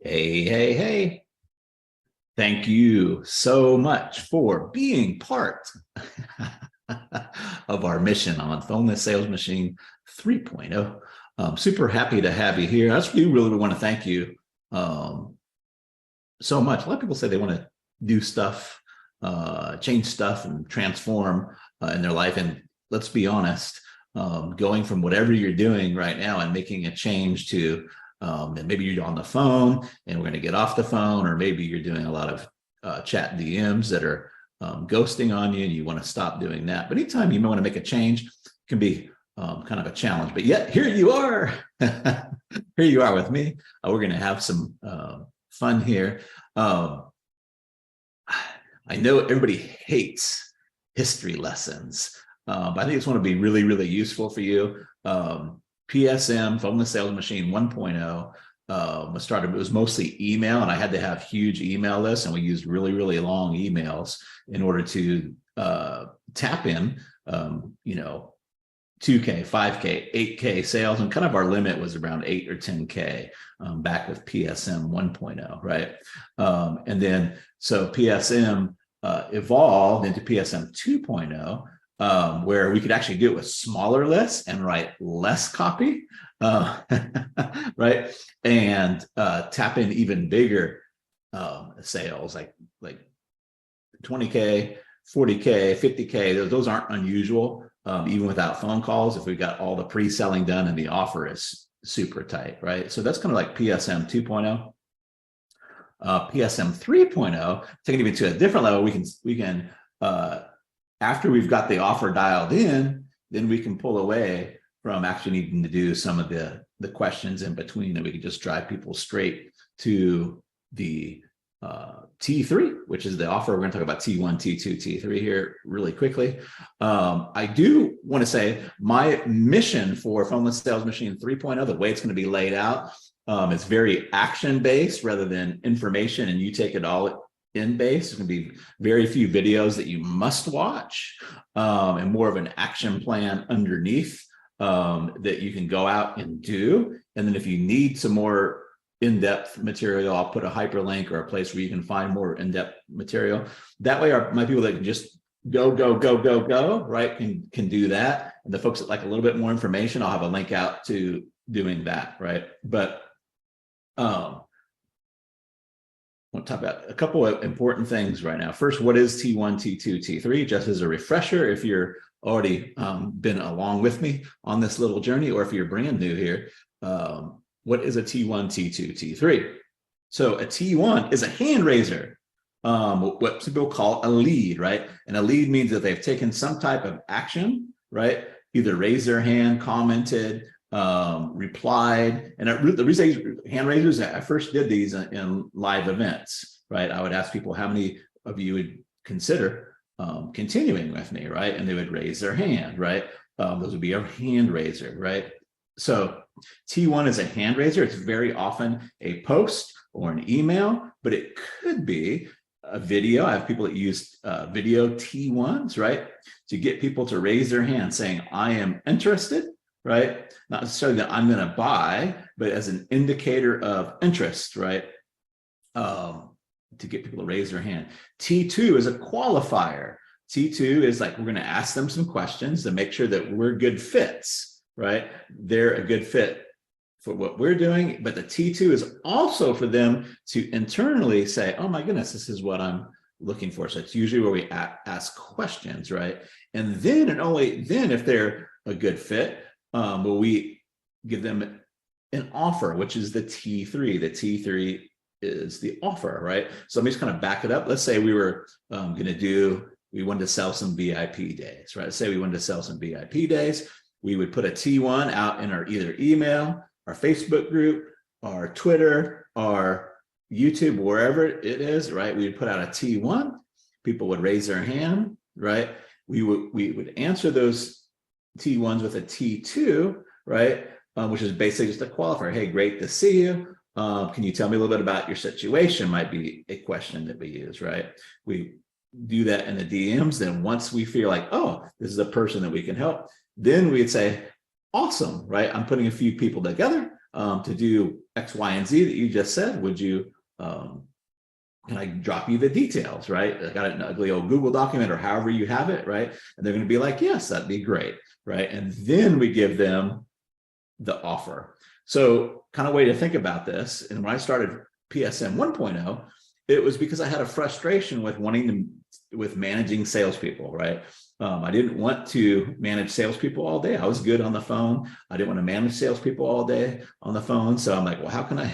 Hey, hey, hey. Thank you so much for being part of our mission on Phone This Sales Machine 3.0. I'm super happy to have you here. I just really want to thank you so much. A lot of people say they want to do stuff, change stuff, and transform in their life. And let's be honest, going from whatever you're doing right now and making a change to and maybe you're on the phone and we're going to get off the phone, or maybe you're doing a lot of chat DMs that are ghosting on you and you want to stop doing that. But anytime you might want to make a change, it can be kind of a challenge. But yet here you are. Here you are with me. We're going to have some fun here. I know everybody hates history lessons, but I think it's going to be really useful for you. PSM, Phone This Sales Machine 1.0, was started. It was mostly email, and I had to have huge email lists, and we used really long emails in order to tap in, 2K, 5K, 8K sales, and kind of our limit was around 8 or 10K back with PSM 1.0, right? And then so PSM evolved into PSM 2.0. Where we could actually do it with smaller lists and write less copy, right? And tap in even bigger sales, like 20K, 40K, 50K. Those aren't unusual, even without phone calls, if we've got all the pre-selling done and the offer is super tight, right? So that's kind of like PSM 2.0. PSM 3.0, taking it even to a different level, we can after we've got the offer dialed in, then we can pull away from actually needing to do some of the questions in between, and we can just drive people straight to the T3, which is the offer. We're going to talk about T1, T2, T3 here really quickly. I do want to say my mission for Phone This Sales Machine 3.0, the way it's going to be laid out, it's very action-based rather than information, and you take it all in base. There's going to be very few videos that you must watch, and more of an action plan underneath that you can go out and do. And then if you need some more in-depth material, I'll put a hyperlink or a place where you can find more in-depth material. That way my people that can just go, right, can do that. And the folks that like a little bit more information, I'll have a link out to doing that, right? But I want to talk about a couple of important things right now. First, what is T1, T2, T3? Just as a refresher, if you're already been along with me on this little journey, or if you're brand new here, what is a T1, T2, T3? So a T1 is a hand raiser, what some people call a lead, right? And a lead means that they've taken some type of action, right? Either raised their hand, commented, replied. And the reason hand raisers, I first did these in live events, right? I would ask people how many of you would consider continuing with me, right? And they would raise their hand, right? Those would be a hand raiser, right? So T1 is a hand raiser. It's very often a post or an email, but it could be a video. I have people that use video T1s, right? To get people to raise their hand saying, I am interested, right? Not necessarily that I'm going to buy, but as an indicator of interest, right? To get people to raise their hand. T2 is a qualifier. T2 is like, we're going to ask them some questions to make sure that we're good fits, right? They're a good fit for what we're doing, but the T2 is also for them to internally say, oh my goodness, this is what I'm looking for. So it's usually where we ask questions, right? And then, and only then, if they're a good fit, will we give them an offer, which is the T3. The T3 is the offer, right? So let me just kind of back it up. Let's say we were we wanted to sell some VIP days, right? Let's say we wanted to sell some VIP days. We would put a T1 out in our either email, our Facebook group, our Twitter, our YouTube, wherever it is, right? We would put out a T1. People would raise their hand, right? We would answer those T1s with a T2, right? Which is basically just a qualifier. Hey, great to see you. Can you tell me a little bit about your situation? Might be a question that we use, right? We do that in the DMs. Then once we feel like, oh, this is a person that we can help, then we'd say, awesome, right? I'm putting a few people together to do X, Y, and Z that you just said. Would you, can I drop you the details, right? I got an ugly old Google document or however you have it, right? And they're going to be like, yes, that'd be great, right? And then we give them the offer. So kind of way to think about this. And when I started PSM 1.0, it was because I had a frustration with with managing salespeople, right? I didn't want to manage salespeople all day. I was good on the phone. I didn't want to manage salespeople all day on the phone. So I'm like, well, how can I,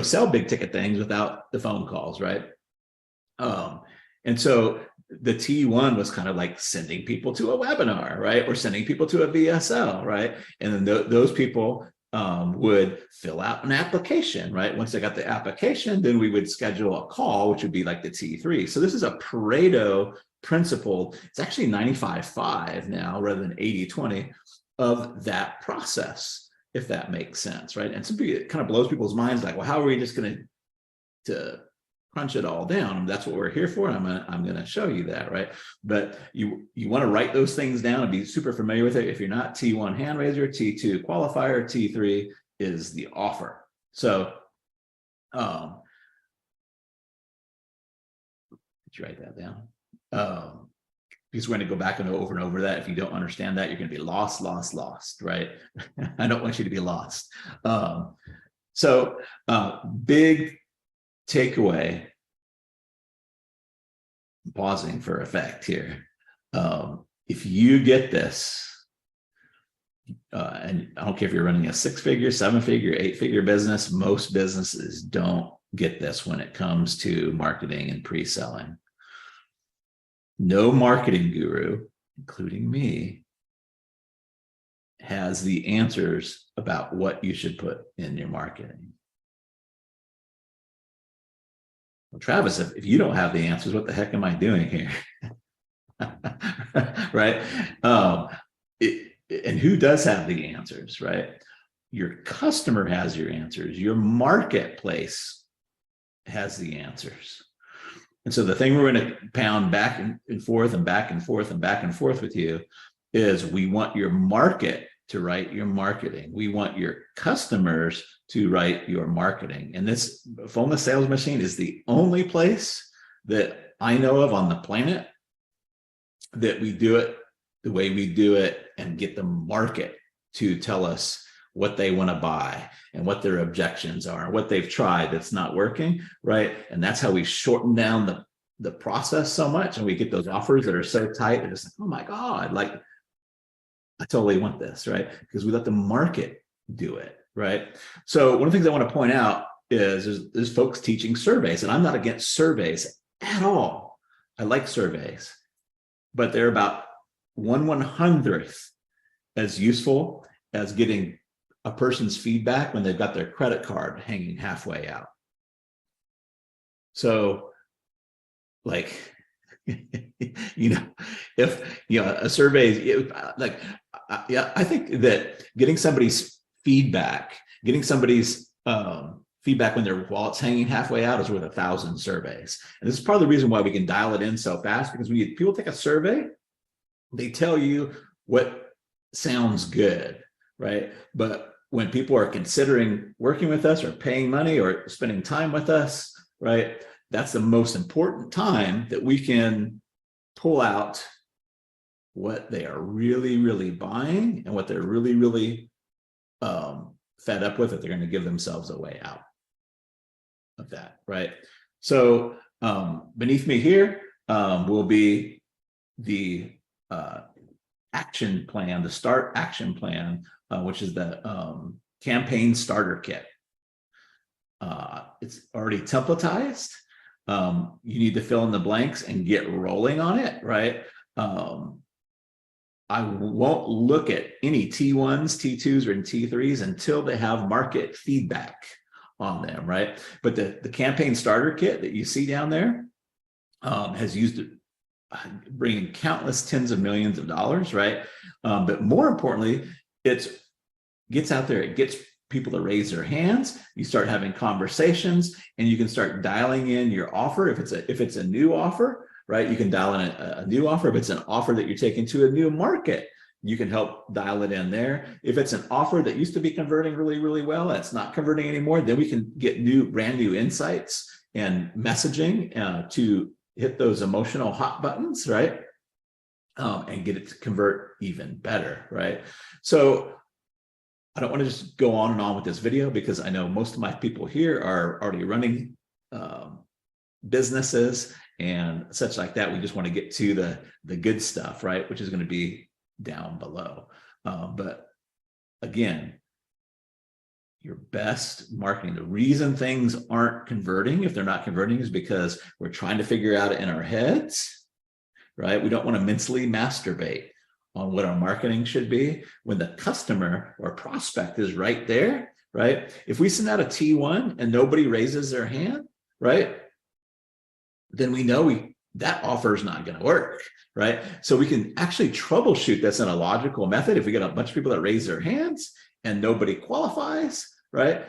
sell big ticket things without the phone calls, right? And so the T1 was kind of like sending people to a webinar, right? Or sending people to a VSL, right? And then those people would fill out an application, right? Once they got the application, then we would schedule a call, which would be like the T3. So this is a Pareto principle. It's actually 95-5 now rather than 80-20 of that process, if that makes sense, right? And something it kind of blows people's minds like, well, how are we just going to crunch it all down? That's what we're here for. I'm going to show you that, right? But you want to write those things down and be super familiar with it. If you're not, T1 hand raiser, T2 qualifier, T3 is the offer. So did you write that down? Because we're going to go back and over that. If you don't understand that, you're going to be lost, right? I don't want you to be lost. So big takeaway, pausing for effect here. If you get this, and I don't care if you're running a 6-figure, 7-figure, 8-figure business, most businesses don't get this when it comes to marketing and pre-selling. No marketing guru, including me, has the answers about what you should put in your marketing. Well, Travis, if you don't have the answers, what the heck am I doing here? Right? And who does have the answers, right? Your customer has your answers. Your marketplace has the answers. And so the thing we're going to pound back and forth and back and forth and back and forth with you is we want your market to write your marketing. We want your customers to write your marketing. And this FOMA Sales Machine is the only place that I know of on the planet that we do it the way we do it and get the market to tell us what they want to buy and what their objections are, what they've tried that's not working, right? And that's how we shorten down the process so much. And we get those offers that are so tight. They're just like, oh my God, like, I totally want this, right? Because we let the market do it, right? So one of the things I want to point out is there's folks teaching surveys, and I'm not against surveys at all. I like surveys, but they're about 1/100th as useful as getting a person's feedback when they've got their credit card hanging halfway out. So, like, if a survey, I think that getting somebody's feedback when their wallet's hanging halfway out is worth 1,000 surveys. And this is part of the reason why we can dial it in so fast, because when people take a survey, they tell you what sounds good, right? But when people are considering working with us or paying money or spending time with us, right, that's the most important time that we can pull out what they are really, really buying and what they're really, really fed up with, that they're going to give themselves a way out of that, right? So beneath me here will be the action plan, the start action plan, which is the campaign starter kit. It's already templatized. You need to fill in the blanks and get rolling on it, right? I won't look at any T1s, T2s, or T3s until they have market feedback on them, right? But the campaign starter kit that you see down there has used it, bringing countless tens of millions of dollars, right? But more importantly, it gets out there, it gets people to raise their hands. You start having conversations, and you can start dialing in your offer. If it's a new offer, right, you can dial in a new offer. If it's an offer that you're taking to a new market, you can help dial it in there. If it's an offer that used to be converting really, really well, it's not converting anymore, then we can get brand new insights and messaging to hit those emotional hot buttons, right? And get it to convert even better, right? So I don't want to just go on and on with this video because I know most of my people here are already running businesses and such like that. We just want to get to the good stuff, right? Which is going to be down below. But again, your best marketing, the reason things aren't converting, if they're not converting, is because we're trying to figure out it in our heads, right? We don't want to mentally masturbate on what our marketing should be when the customer or prospect is right there, right? If we send out a T1 and nobody raises their hand, right? Then we know that offer is not going to work, right? So we can actually troubleshoot this in a logical method. If we get a bunch of people that raise their hands and nobody qualifies, right?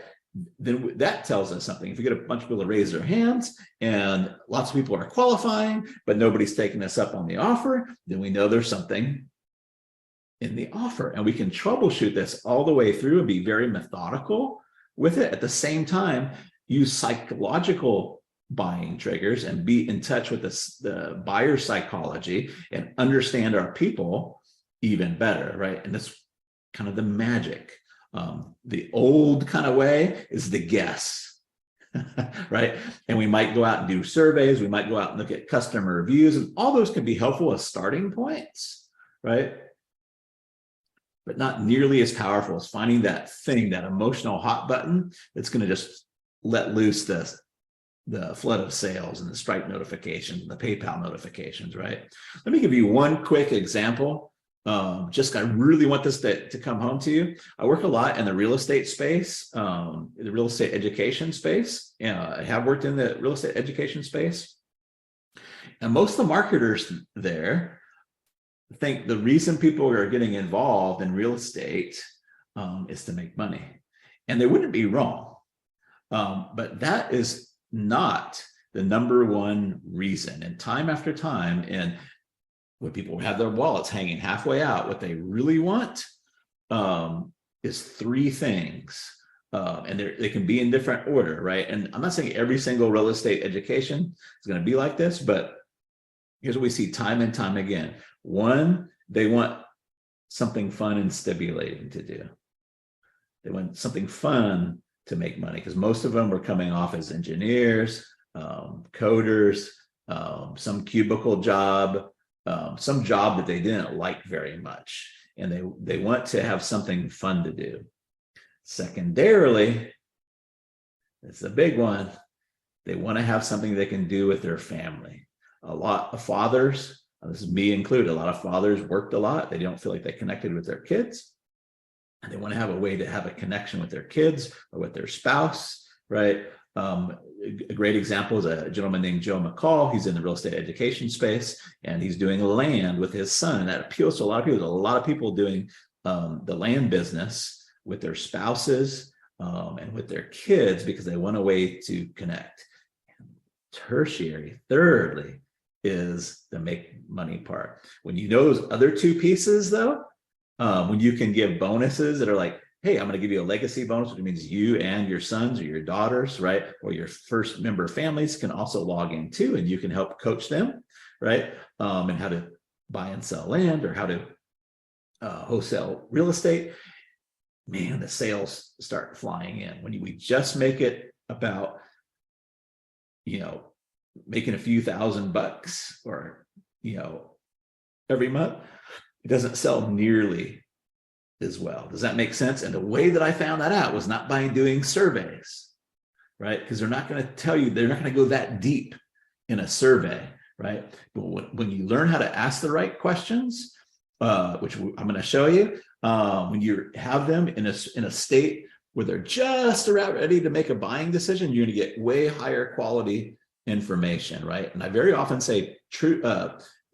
Then that tells us something. If we get a bunch of people to raise their hands and lots of people are qualifying, but nobody's taking us up on the offer, then we know there's something in the offer, and we can troubleshoot this all the way through and be very methodical with it. At the same time, use psychological buying triggers and be in touch with the buyer psychology and understand our people even better, right? And that's kind of the magic. The old kind of way is the guess, right? And we might go out and do surveys. We might go out and look at customer reviews, and all those can be helpful as starting points, right? But not nearly as powerful as finding that thing, that emotional hot button that's going to just let loose the flood of sales and the Stripe notifications and the PayPal notifications, right? Let me give you one quick example. I really want this to come home to you. I work a lot in the real estate space, the real estate education space. I have worked in the real estate education space. And most of the marketers there think the reason people are getting involved in real estate is to make money. And they wouldn't be wrong. But that is not the number one reason. And time after time, and when people have their wallets hanging halfway out, what they really want is three things. And they can be in different order, right? And I'm not saying every single real estate education is going to be like this, but here's what we see time and time again. One, they want something fun and stimulating to do. They want something fun to make money, because most of them were coming off as engineers, coders, some cubicle job, some job that they didn't like very much. And they want to have something fun to do. Secondarily, it's a big one. They want to have something they can do with their family. A lot of fathers, this is me included, a lot of fathers worked a lot. They don't feel like they connected with their kids. And they want to have a way to have a connection with their kids or with their spouse, right? A great example is a gentleman named Joe McCall. He's in the real estate education space, and he's doing land with his son. And that appeals to a lot of people. There's a lot of people doing the land business with their spouses and with their kids because they want a way to connect. Tertiary, thirdly, is the make money part. When you know those other two pieces, though, when you can give bonuses that are like, hey, I'm going to give you a legacy bonus, which means you and your sons or your daughters, right? Or your first member families can also log in too, and you can help coach them, right? And how to buy and sell land or how to wholesale real estate. Man, the sales start flying in. When we just make it about, making a few $1,000 or, every month, it doesn't sell nearly as well. Does that make sense? And the way that I found that out was not by doing surveys, right? Because they're not going to tell you, they're not going to go that deep in a survey, right? But when you learn how to ask the right questions, which I'm going to show you, when you have them in a state where they're just about ready to make a buying decision, you're going to get way higher quality information, right? And I very often say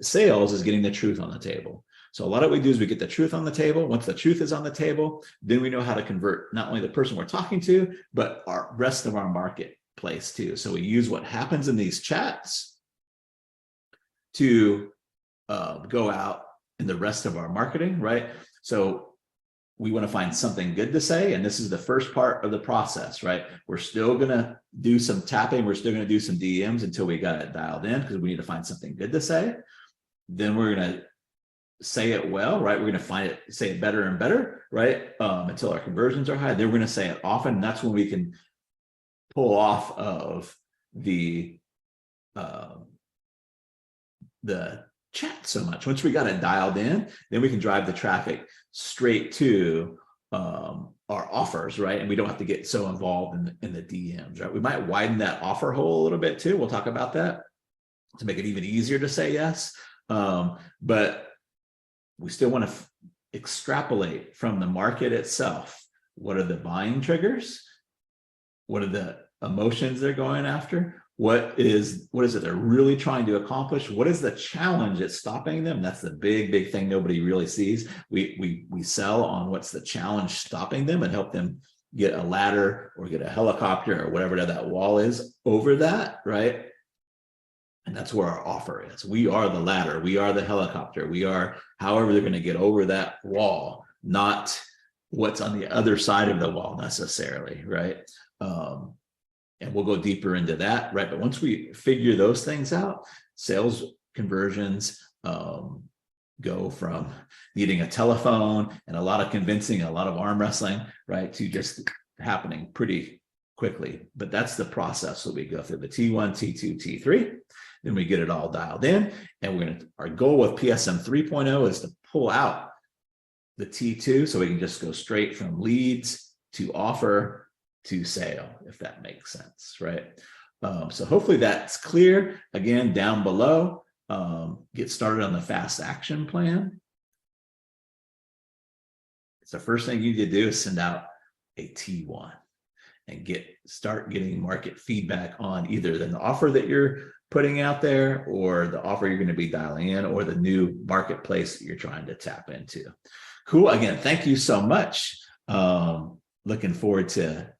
sales is getting the truth on the table. So a lot of what we do is we get the truth on the table. Once the truth is on the table, then we know how to convert not only the person we're talking to, but our rest of our marketplace too. So we use what happens in these chats to go out in the rest of our marketing, right? So we want to find something good to say. And this is the first part of the process, right? We're still going to do some tapping. We're still going to do some DMs until we got it dialed in, because we need to find something good to say. Then we're going to say it well, right? We're going to say it better and better, right? Until our conversions are high. Then we're going to say it often. That's when we can pull off of the chat so much. Once we got it dialed in, then we can drive the traffic straight to our offers, right? And we don't have to get so involved in the DMs, right? We might widen that offer hole a little bit too. We'll talk about that to make it even easier to say yes. But we still want to extrapolate from the market itself. What are the buying triggers? What are the emotions they're going after? What is it they're really trying to accomplish? What is the challenge that's stopping them? That's the big thing nobody really sees. We sell on what's the challenge stopping them and help them get a ladder or get a helicopter or whatever that wall is over that, right? And that's where our offer is. We are the ladder. We are the helicopter. We are however they're going to get over that wall, not what's on the other side of the wall necessarily, right? And we'll go deeper into that, right? But once we figure those things out, sales conversions go from needing a telephone and a lot of convincing, a lot of arm wrestling, right, to just happening pretty quickly. But that's the process that we go through, the T1, T2, T3. Then we get it all dialed in, and our goal with PSM 3.0 is to pull out the T2 so we can just go straight from leads to offer to sale, if that makes sense, right? So hopefully that's clear. Again, down below, get started on the fast action plan. It's the first thing you need to do is send out a T1 and start getting market feedback on either the offer that you're putting out there, or the offer you're going to be dialing in, or the new marketplace that you're trying to tap into. Cool. Again, thank you so much. Looking forward to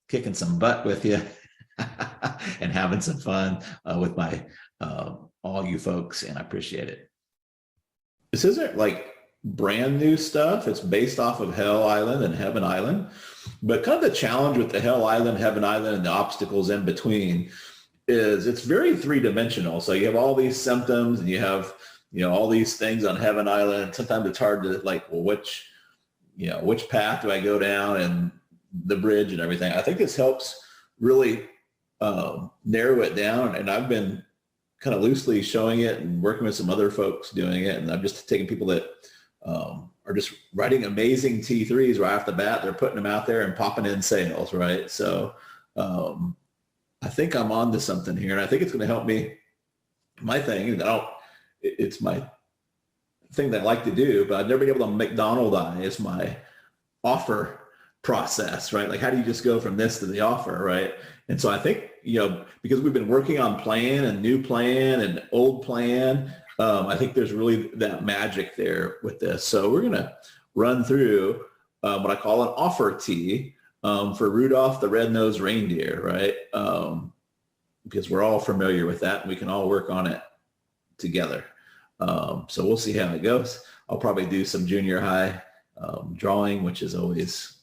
kicking some butt with you and having some fun with my all you folks, and I appreciate it. This isn't like brand new stuff. It's based off of Hell Island and Heaven Island, but kind of the challenge with the Hell Island, Heaven Island, and the obstacles in between is it's very three-dimensional. So you have all these symptoms and you have, all these things on Heaven Island. Sometimes it's hard to well, which path do I go down, and the bridge and everything. I think this helps really narrow it down. And I've been kind of loosely showing it and working with some other folks doing it. And I'm just taking people that are just writing amazing T3s right off the bat. They're putting them out there and popping in sales, right? So I think I'm on to something here, and I think it's going to help me. My thing, it's my thing that I like to do, but I've never been able to McDonaldize my offer process, right? Like, how do you just go from this to the offer, right? And so I think, because we've been working on plan and new plan and old plan, I think there's really that magic there with this. So we're going to run through what I call an offer T for Rudolph the Red-Nosed Reindeer, right? Because we're all familiar with that, and we can all work on it together. So we'll see how it goes. I'll probably do some junior high drawing, which is always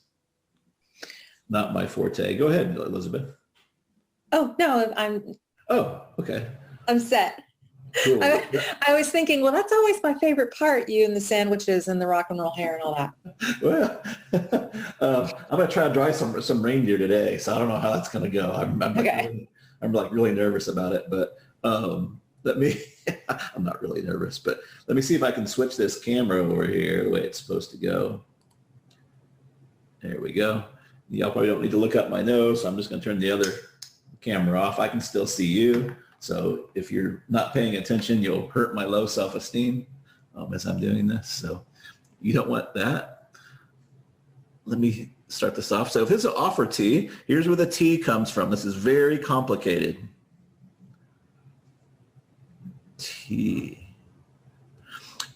not my forte. Go ahead, Elizabeth. Oh, no, I'm. Oh, okay. I'm set. Cool. I was thinking, well, that's always my favorite part, you and the sandwiches and the rock and roll hair and all that. Well, I'm going to try to draw some reindeer today, so I don't know how that's going to go. I'm really nervous about it, but I'm not really nervous, but let me see if I can switch this camera over here the way it's supposed to go. There we go. Y'all probably don't need to look up my nose, so I'm just going to turn the other camera off. I can still see you. So if you're not paying attention, you'll hurt my low self-esteem as I'm doing this. So you don't want that. Let me start this off. So if it's an offer T, here's where the T comes from. This is very complicated. T.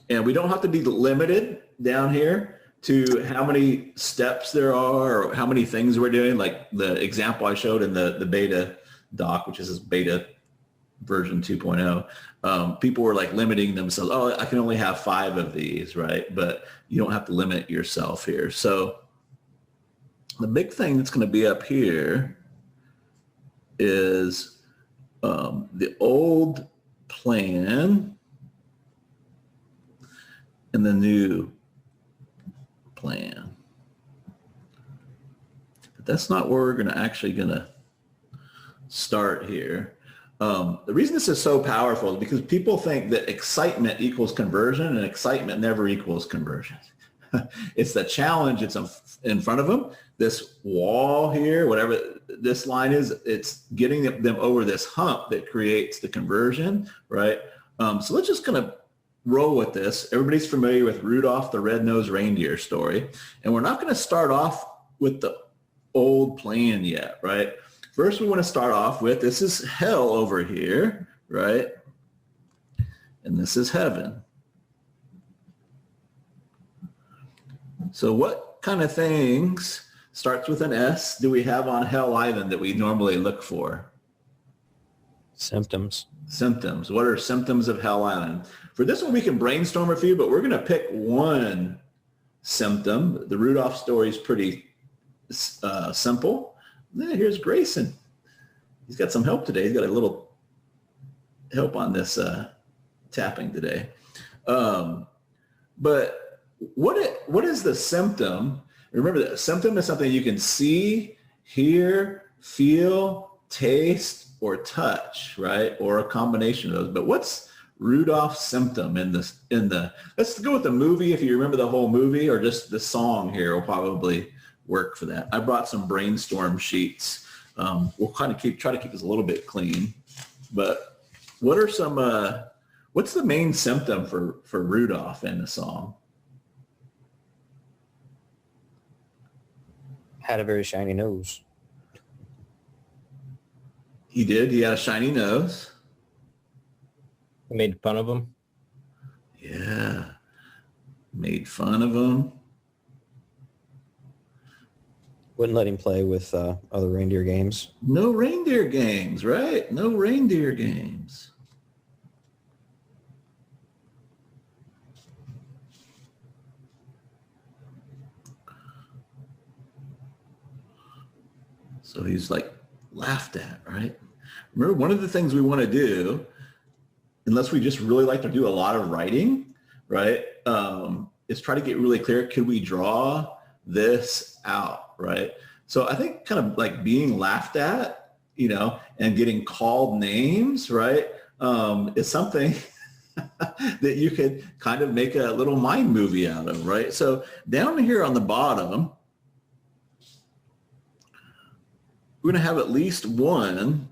And we don't have to be limited down here to how many steps there are or how many things we're doing. Like the example I showed in the beta doc, which is this beta version 2.0, people were like limiting themselves. Oh, I can only have 5 of these, right? But you don't have to limit yourself here. So the big thing that's going to be up here is the old plan and the new plan. But that's not where we're going to start here. The reason this is so powerful is because people think that excitement equals conversion, and excitement never equals conversion. It's the challenge. It's in front of them. This wall here, whatever this line is, it's getting them over this hump that creates the conversion, right? So let's just kind of roll with this. Everybody's familiar with Rudolph the Red-Nosed Reindeer story. And we're not going to start off with the old plan yet, right? First, we want to start off with, this is hell over here, right? And this is heaven. So what kind of things, starts with an S, do we have on Hell Island that we normally look for? Symptoms. Symptoms. What are symptoms of Hell Island? For this one, we can brainstorm a few, but we're going to pick one symptom. The Rudolph story is pretty simple. Yeah, here's Grayson. He's got some help today. He's got a little help on this tapping today. But what is the symptom? Remember that symptom is something you can see, hear, feel, taste, or touch, right? Or a combination of those. But what's Rudolph's symptom in the, let's go with the movie. If you remember the whole movie, or just the song here will probably work for that. I brought some brainstorm sheets. We'll kind of try to keep this a little bit clean, but what are some, what's the main symptom for Rudolph in the song? Had a very shiny nose. He did. He had a shiny nose. We made fun of him. Yeah. Made fun of him. Wouldn't let him play with other reindeer games. No reindeer games, right? No reindeer games. So he's like laughed at, right? Remember, one of the things we want to do, unless we just really like to do a lot of writing, right, is try to get really clear, could we draw this out, right? So I think kind of like being laughed at, and getting called names, right, is something that you could kind of make a little mind movie out of, right? So down here on the bottom, we're going to have at least one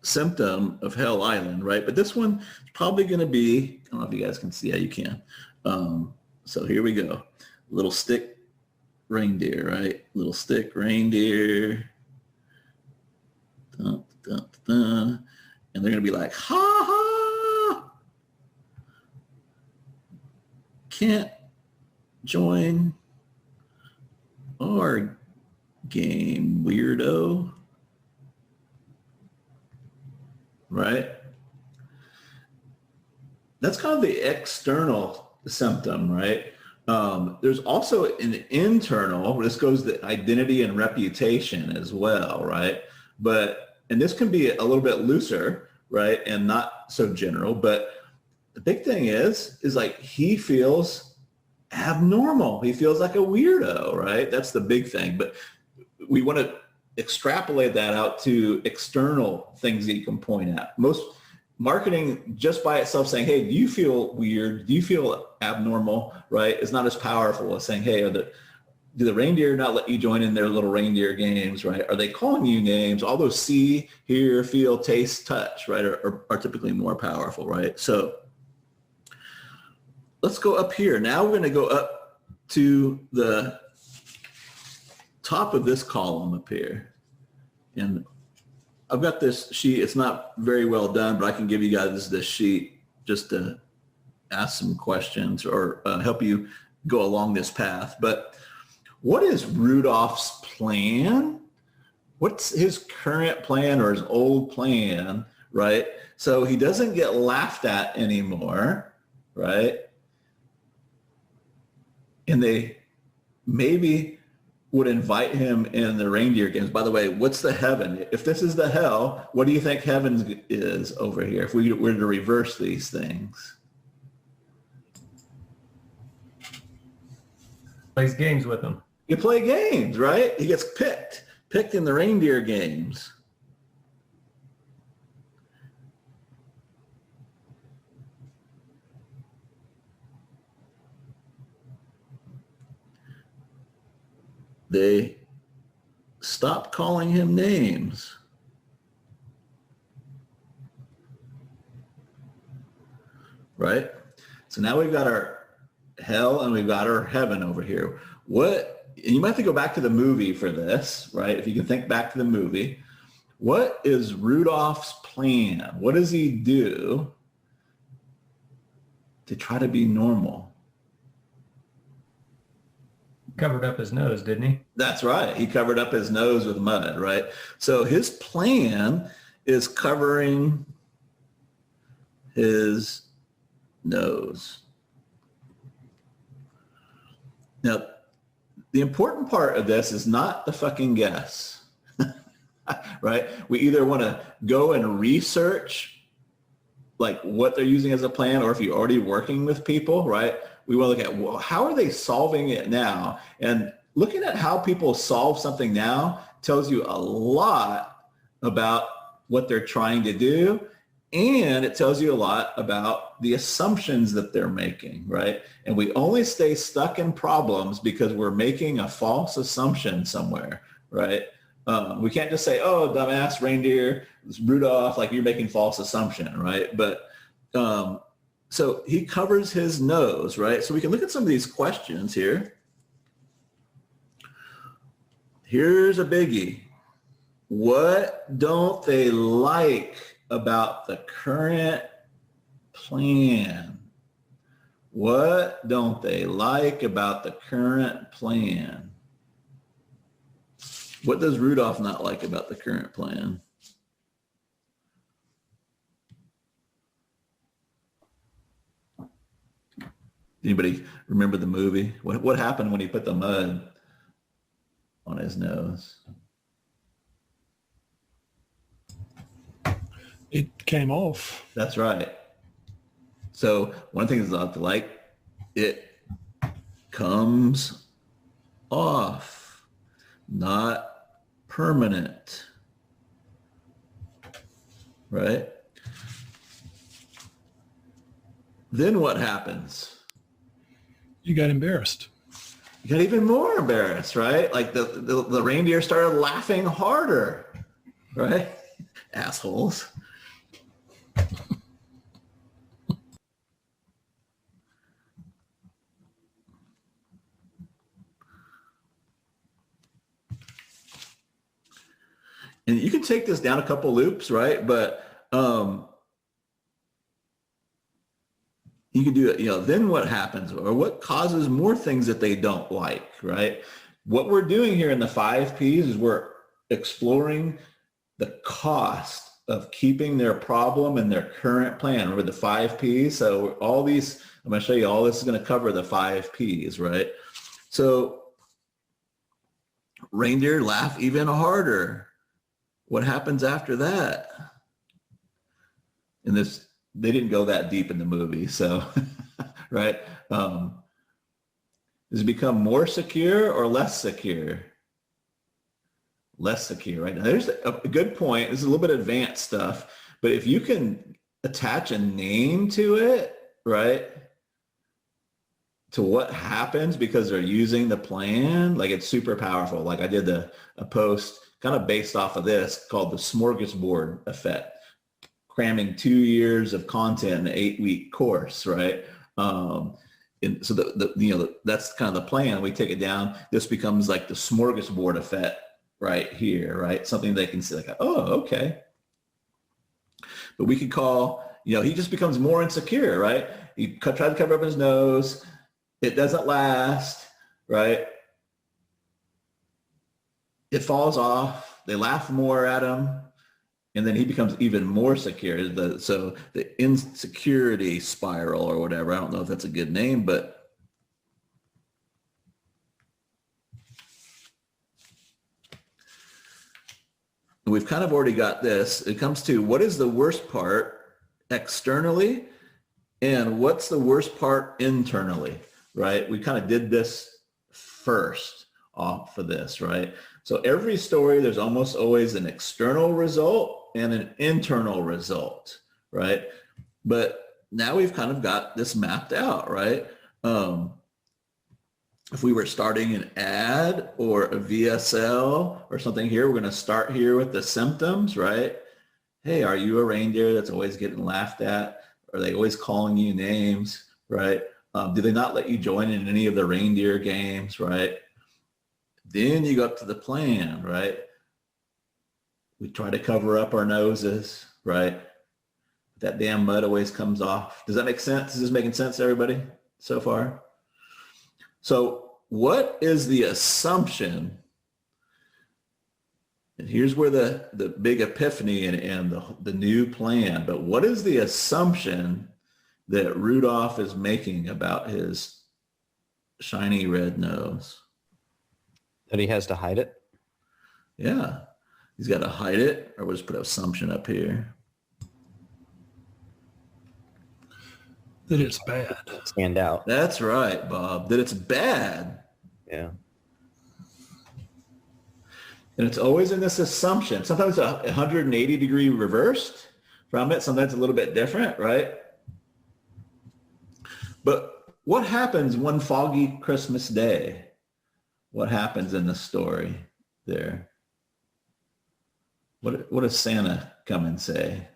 symptom of Hell Island, right? But this one is probably going to be, I don't know if you guys can see. Yeah, you can. So here we go. Little stick reindeer, right? Little stick reindeer. Dun, dun, dun. And they're going to be like, ha ha! Can't join our game, weirdo. Right? That's kind of the external symptom, right? There's also an internal, this goes to identity and reputation as well, right? And this can be a little bit looser, right? And not so general, but the big thing is like he feels abnormal. He feels like a weirdo, right? That's the big thing. But we want to extrapolate that out to external things that you can point at. Most marketing just by itself saying, hey, do you feel weird? Do you feel abnormal, right? Is not as powerful as saying, hey, do the reindeer not let you join in their little reindeer games, right? Are they calling you names? All those see, hear, feel, taste, touch, right, are typically more powerful, right? So let's go up here. Now we're going to go up to the top of this column up here. And I've got this sheet. It's not very well done, but I can give you guys this sheet just to ask some questions or help you go along this path. But what is Rudolph's plan? What's his current plan or his old plan, right? So he doesn't get laughed at anymore, right? And they maybe would invite him in the reindeer games. By the way, what's the heaven? If this is the hell, what do you think heaven is over here if we were to reverse these things? Plays games with them. You play games, right? He gets picked in the reindeer games. They stop calling him names. Right? So now we've got our hell and we've got our heaven over here. What, and you might have to go back to the movie for this, right? If you can think back to the movie, what is Rudolph's plan? What does he do to try to be normal? Covered up his nose, didn't he? That's right. He covered up his nose with mud, right? So his plan is covering his nose. Now, the important part of this is not the fucking guess, right? We either want to go and research like what they're using as a plan, or if you're already working with people, right? We want to look at, well, how are they solving it now? And looking at how people solve something now tells you a lot about what they're trying to do. And it tells you a lot about the assumptions that they're making, right? And we only stay stuck in problems because we're making a false assumption somewhere, right? We can't just say, oh, dumbass reindeer, it's Rudolph, like you're making false assumption, right? But so he covers his nose, right? So we can look at some of these questions here. Here's a biggie. What don't they like about the current plan? What don't they like about the current plan? What does Rudolph not like about the current plan? Anybody remember the movie? What happened when he put the mud on his nose? It came off. That's right. So one thing is not to like, it comes off, not permanent, right? Then what happens? You got embarrassed. You got even more embarrassed, right? Like the reindeer started laughing harder, right? Assholes. And you can take this down a couple loops, right? But you can do it, then what happens, or what causes more things that they don't like, right? What we're doing here in the 5 Ps is we're exploring the cost of keeping their problem and their current plan. Remember the 5 Ps? So all these, I'm going to show you, all this is going to cover the 5 Ps, right? So reindeer laugh even harder. What happens after that? And this, they didn't go that deep in the movie, so, right? Does it become more secure or less secure? Less secure, right? Now, there's a good point. This is a little bit advanced stuff, but if you can attach a name to it, right, to what happens because they're using the plan, like it's super powerful. Like I did a post kind of based off of this called the smorgasbord effect. Cramming 2 years of content in an 8-week course, right? And so that's kind of the plan. We take it down. This becomes like the smorgasbord effect right here, right? Something they can see like, oh, okay. But we could call, he just becomes more insecure, right? He tried to cover up his nose. It doesn't last, right? It falls off. They laugh more at him. and then he becomes even more secure. So the insecurity spiral or whatever, I don't know if that's a good name, but we've kind of already got this. It comes to what is the worst part externally and what's the worst part internally, right? We kind of did this first off of this, right? So every story, there's almost always an external result and an internal result, right? But now we've kind of got this mapped out, right? If we were starting an ad or a VSL or something here, we're going to start here with the symptoms, right? Hey, are you a reindeer that's always getting laughed at? Are they always calling you names, right? Do they not let you join in any of the reindeer games, right? Then you go up to the plan, right? We try to cover up our noses, right? That damn mud always comes off. Does that make sense? Is this making sense to everybody so far? So what is the assumption? And here's where the big epiphany and the new plan, but what is the assumption that Rudolph is making about his shiny red nose? That he has to hide it? Yeah, he's got to hide it, or we'll just put assumption up here. That it's bad. Stand out. That's right, Bob, that it's bad. Yeah. And it's always in this assumption. Sometimes 180 degree reversed from it. Sometimes a little bit different, right? But what happens one foggy Christmas day? What happens in the story there? What does Santa come and say?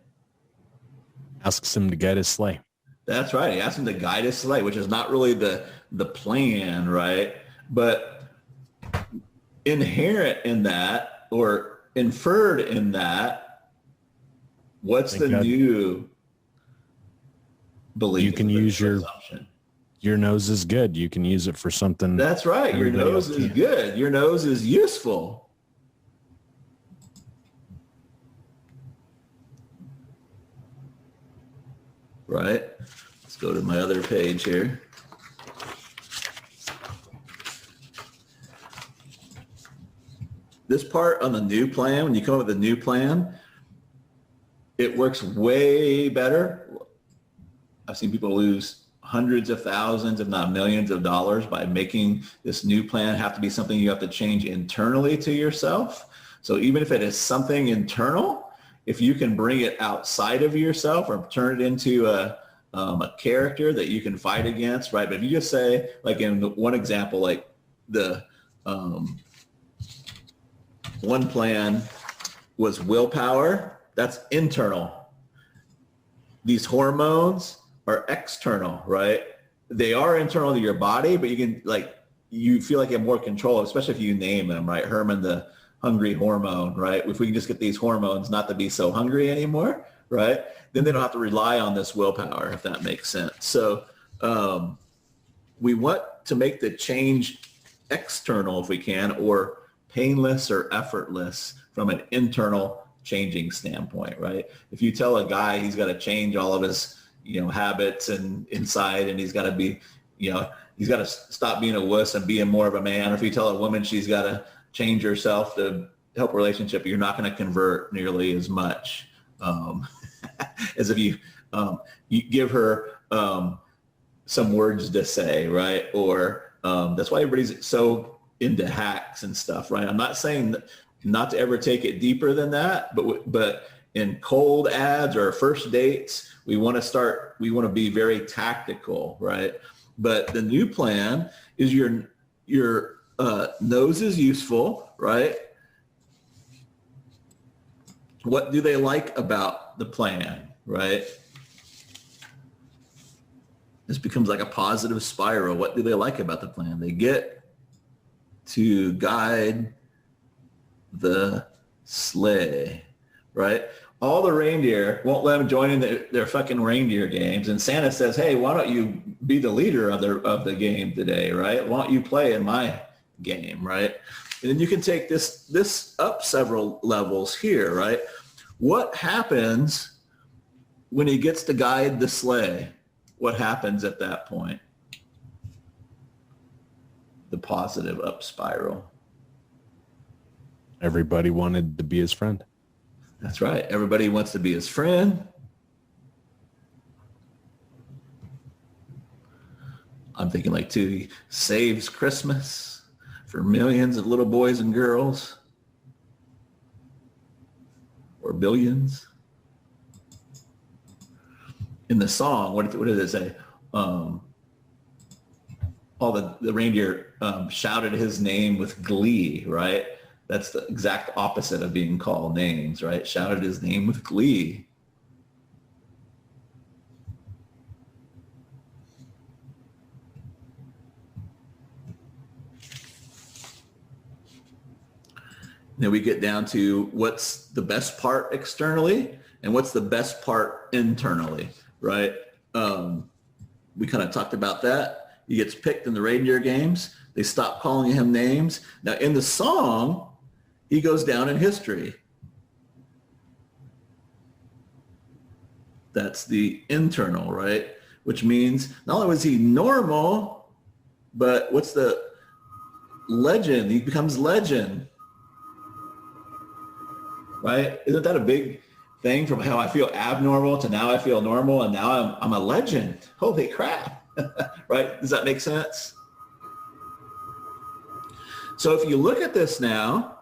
Asks him to guide his sleigh. That's right. He asks him to guide his sleigh, which is not really the plan, right? But inherent in that or inferred in that, what's Thank the God. new belief? You can use assumption? your nose is good. You can use it for something. That's right. Your Everybody nose else is can't. good. Your nose is useful. Right? Let's go to my other page here. This part on the new plan, when you come up with a new plan, it works way better. I've seen people lose hundreds of thousands, if not millions of dollars by making this new plan have to be something you have to change internally to yourself. So even if it is something internal, if you can bring it outside of yourself or turn it into a character that you can fight against, right? But if you just say, like in one example, like the one plan was willpower, that's internal. These hormones are external, right? They are internal to your body, but you can you feel like you have more control, especially if you name them, right? Herman the hungry hormone, right? If we can just get these hormones not to be so hungry anymore, right? Then they don't have to rely on this willpower, if that makes sense. So we want to make the change external if we can, or painless or effortless from an internal changing standpoint, right? If you tell a guy he's got to change all of his, habits and inside, and he's got to be, he's got to stop being a wuss and being more of a man. Or if you tell a woman she's got to change herself to help a relationship, you're not going to convert nearly as much as if you give her some words to say, right? Or that's why everybody's so into hacks and stuff, right? I'm not saying not to ever take it deeper than that, but in cold ads or first dates, we want to be very tactical, right? But the new plan is your nose is useful, right? What do they like about the plan, right? This becomes like a positive spiral. What do they like about the plan? They get to guide the sleigh, right? All the reindeer won't let them join in their fucking reindeer games. And Santa says, hey, why don't you be the leader of the game today, right? Why don't you play in my game, right? And then you can take this up several levels here, right? What happens when he gets to guide the sleigh? What happens at that point? The positive up spiral. Everybody wanted to be his friend. That's right. Everybody wants to be his friend. I'm thinking like too, he saves Christmas for millions of little boys and girls. Or billions. In the song, what did it say? All the reindeer shouted his name with glee, right? That's the exact opposite of being called names, right? Shouted his name with glee. Then we get down to what's the best part externally and what's the best part internally, right? We kind of talked about that. He gets picked in the reindeer games. They stop calling him names. Now in the song, he goes down in history. That's the internal, right? Which means not only was he normal, but what's the legend? He becomes legend, right? Isn't that a big thing from how I feel abnormal to now I feel normal and now I'm a legend? Holy crap, right? Does that make sense? So if you look at this now,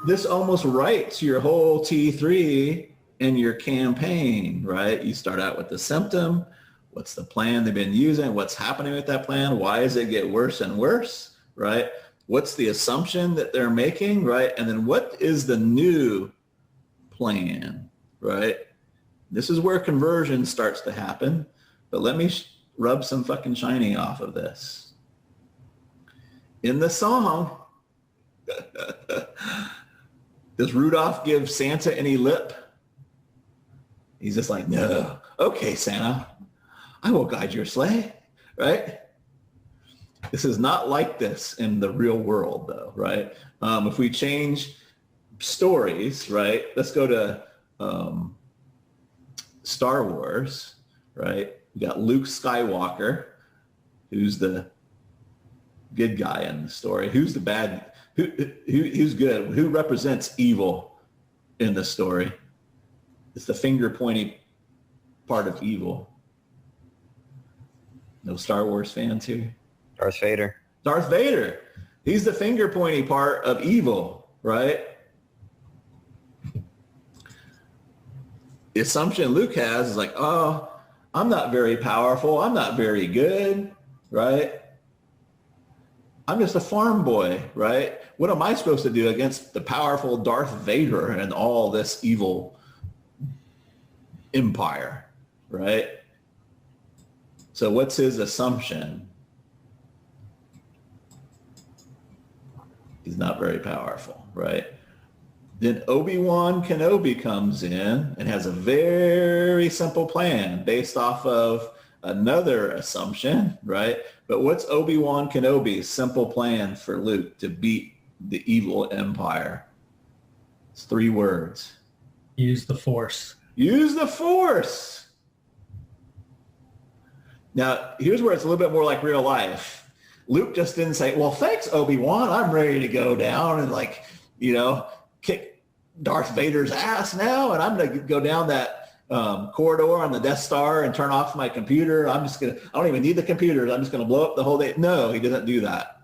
this almost writes your whole T3 in your campaign, right? You start out with the symptom. What's the plan they've been using? What's happening with that plan? Why does it get worse and worse, right? What's the assumption that they're making, right? And then what is the new plan, right? This is where conversion starts to happen. But let me rub some fucking shiny off of this. In the song, does Rudolph give Santa any lip? He's just like, no. Okay, Santa, I will guide your sleigh, right? This is not like this in the real world, though, right? If we change stories, right? Let's go to Star Wars, right? We got Luke Skywalker, who's the good guy in the story. Who's the bad? Who's good? Who represents evil in the story? It's the finger pointy part of evil. No Star Wars fans here? Darth Vader. Darth Vader. He's the finger pointy part of evil, right? The assumption Luke has is like, oh, I'm not very powerful. I'm not very good, right? I'm just a farm boy, right? What am I supposed to do against the powerful Darth Vader and all this evil empire, right? So what's his assumption? He's not very powerful, right? Then Obi-Wan Kenobi comes in and has a very simple plan based off of another assumption, right? But what's Obi-Wan Kenobi's simple plan for Luke to beat the evil empire? It's 3 words. Use the Force. Use the Force. Now, here's where it's a little bit more like real life. Luke just didn't say, well, thanks, Obi-Wan. I'm ready to go down and kick Darth Vader's ass now. And I'm going to go down that corridor on the Death Star and turn off my computer. I don't even need the computers. I'm just going to blow up the whole day. No, he doesn't do that.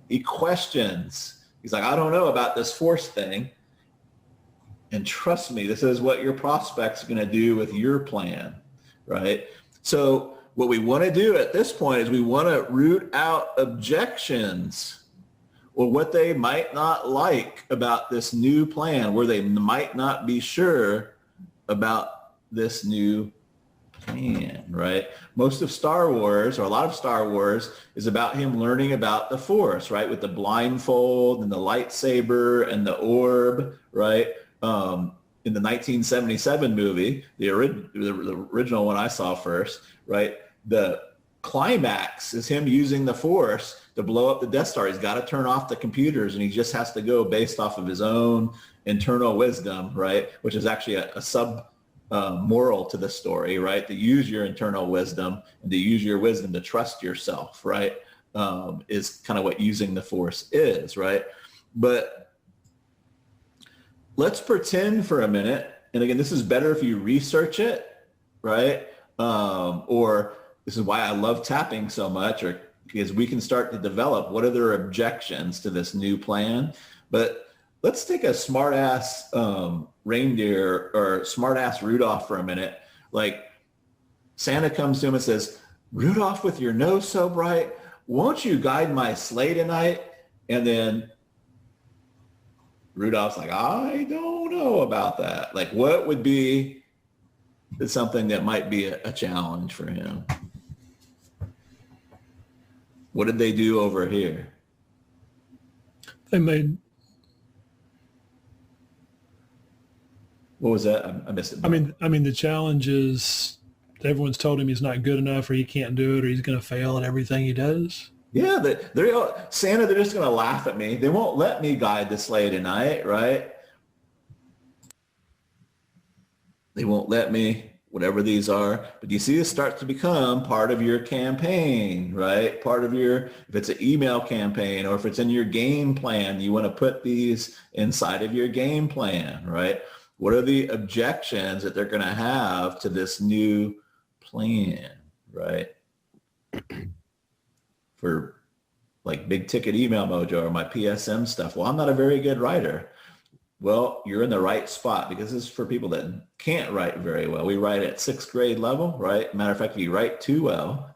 He questions. He's like, I don't know about this Force thing. And trust me, this is what your prospect's going to do with your plan, right? So what we want to do at this point is we want to root out objections or what they might not like about this new plan, where they might not be sure about this new plan, right? Most of Star Wars, or a lot of Star Wars, is about him learning about the Force, right? With the blindfold and the lightsaber and the orb, right? In the 1977 movie, the original one I saw first, right? The climax is him using the Force to blow up the Death Star. He's got to turn off the computers, and he just has to go based off of his own internal wisdom, right? Which is actually a sub moral to the story, right? To use your internal wisdom and to use your wisdom to trust yourself, right? Is kind of what using the Force is, right? But let's pretend for a minute, and again, this is better if you research it, right? Or this is why I love tapping so much, or because we can start to develop what are their objections to this new plan. But let's take a smart ass reindeer or smart ass Rudolph for a minute. Like Santa comes to him and says, Rudolph, with your nose so bright, won't you guide my sleigh tonight? And then Rudolph's like, I don't know about that. Like, what would be something that might be a challenge for him? What did they do over here? They made, What was that? I missed it. I mean, the challenge is everyone's told him he's not good enough or he can't do it or he's going to fail at everything he does. Yeah, Santa, they're just going to laugh at me. They won't let me guide the sleigh tonight, right? They won't let me, whatever these are. But you see, this starts to become part of your campaign, right? Part of your, if it's an email campaign or if it's in your game plan, you want to put these inside of your game plan, right? What are the objections that they're going to have to this new plan, right? For like big ticket email mojo or my PSM stuff. Well, I'm not a very good writer. Well, you're in the right spot because this is for people that can't write very well. We write at 6th grade level, right? Matter of fact, if you write too well,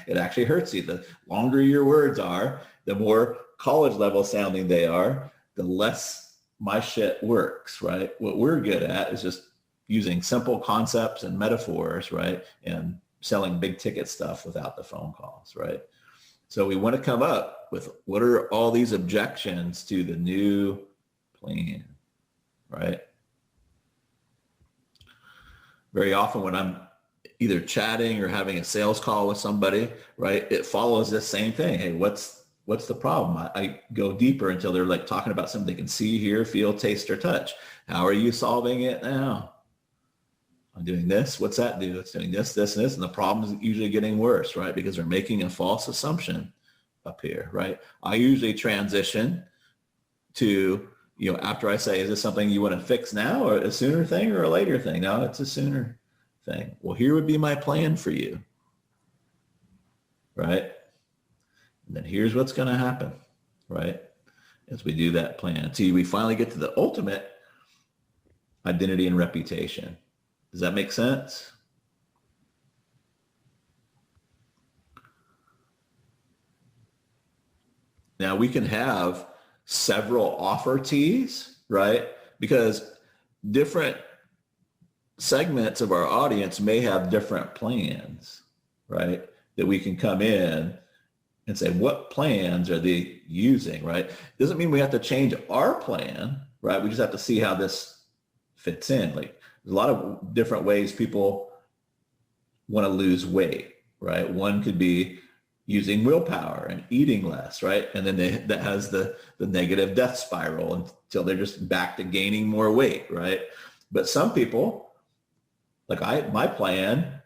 it actually hurts you. The longer your words are, the more college level sounding they are, the less my shit works, right? What we're good at is just using simple concepts and metaphors, right? And selling big ticket stuff without the phone calls, right? So we want to come up with what are all these objections to the new plan, right? Very often when I'm either chatting or having a sales call with somebody, right, it follows this same thing. Hey, what's the problem? I go deeper until they're like talking about something they can see, hear, feel, taste, or touch. How are you solving it now? I'm doing this. What's that do? It's doing this, this, and this. And the problem is usually getting worse, right? Because they're making a false assumption up here, right? I usually transition to, after I say, is this something you want to fix now or a sooner thing or a later thing? No, it's a sooner thing. Well, here would be my plan for you, right? And then here's what's going to happen, right? As we do that plan. Until we finally get to the ultimate identity and reputation. Does that make sense? Now we can have several offer tees, right? Because different segments of our audience may have different plans, right? That we can come in and say, what plans are they using, right? Doesn't mean we have to change our plan, right? We just have to see how this fits in. Like there's a lot of different ways people want to lose weight, right? One could be using willpower and eating less, right? And then that has the negative death spiral until they're just back to gaining more weight, right? But some people, like my plan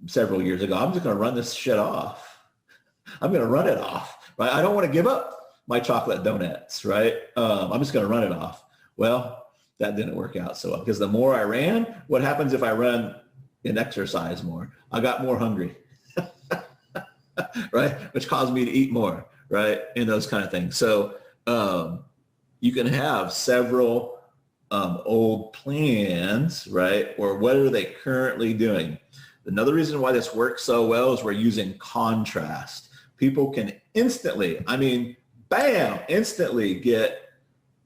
several years ago, I'm just going to run this shit off. I'm going to run it off, right? I don't want to give up my chocolate donuts, right? I'm just going to run it off. Well, that didn't work out so well because the more I ran, what happens if I run and exercise more? I got more hungry, right? Which caused me to eat more, right? And those kind of things. So you can have several old plans, right? Or what are they currently doing? Another reason why this works so well is we're using contrast. People can instantly, bam, instantly get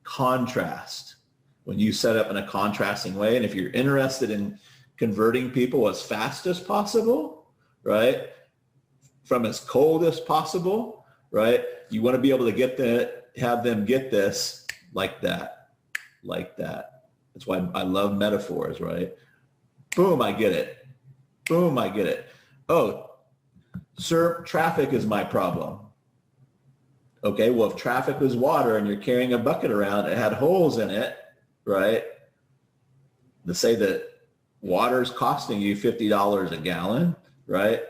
contrast when you set up in a contrasting way. And if you're interested in converting people as fast as possible, right? From as cold as possible, right? You want to be able to have them get this like that, like that. That's why I love metaphors, right? Boom, I get it. Boom, I get it. Oh, sir, traffic is my problem. Okay, well, if traffic was water and you're carrying a bucket around, it had holes in it, right? To say that water is costing you $50 a gallon, right?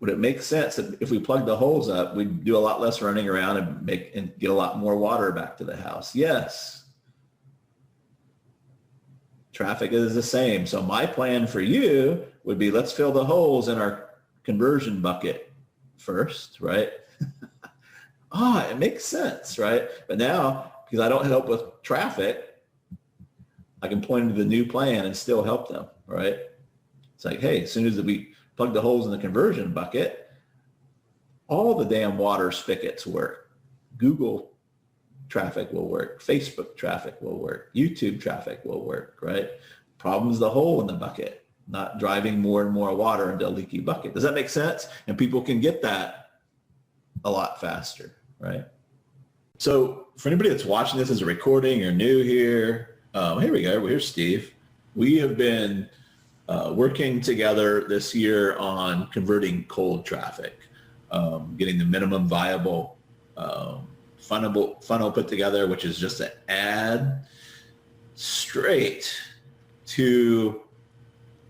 Would it make sense that if we plug the holes up, we'd do a lot less running around and get a lot more water back to the house? Yes. Traffic is the same. So my plan for you would be, let's fill the holes in our conversion bucket first, right? It makes sense, right? But now, because I don't help with traffic, I can point them to the new plan and still help them, right? It's like, hey, as soon as we plug the holes in the conversion bucket, all the damn water spigots work. Google traffic will work. Facebook traffic will work. YouTube traffic will work, right? Problem is the hole in the bucket, not driving more and more water into a leaky bucket. Does that make sense? And people can get that a lot faster, right? So for anybody that's watching this as a recording or new here, here we go. Here's Steve. We have been working together this year on converting cold traffic, getting the minimum viable funnel put together, which is just an ad straight to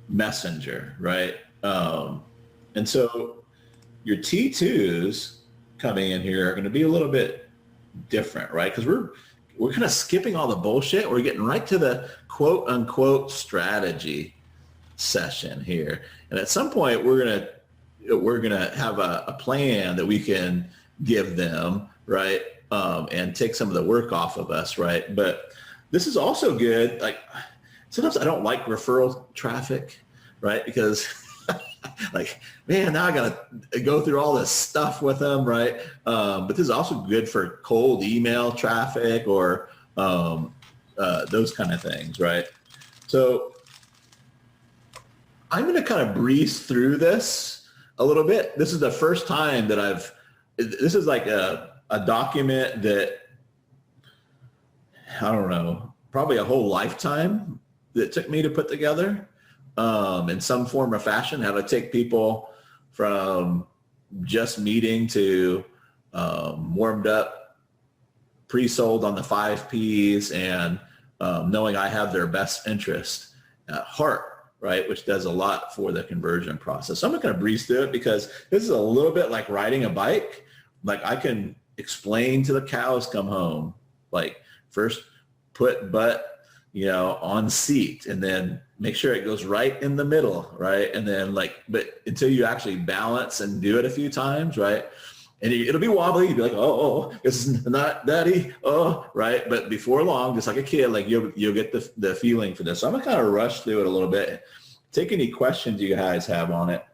Messenger, right? And so your T2s coming in here are going to be a little bit different, right? Because we're kind of skipping all the bullshit. We're getting right to the quote unquote strategy session here. And at some point we're gonna have a plan that we can give them, right? And take some of the work off of us, right? But this is also good. Like sometimes I don't like referral traffic, right? Because like, man, now I gotta go through all this stuff with them, right? But this is also good for cold email traffic or those kind of things, right? So I'm going to kind of breeze through this a little bit. This is the first time that this is like a document that, I don't know, probably a whole lifetime that took me to put together in some form or fashion, how to take people from just meeting to warmed up, pre-sold on the 5 Ps and knowing I have their best interest at heart, right? Which does a lot for the conversion process. So I'm not going to breeze through it because this is a little bit like riding a bike. Like I can explain to the cows come home, like first put butt, on seat and then make sure it goes right in the middle, right? And then but until you actually balance and do it a few times, right? And it'll be wobbly. You'll be like, oh, this is not daddy, right? But before long, just like a kid, like you'll get the feeling for this. So I'm gonna kind of rush through it a little bit. Take any questions you guys have on it.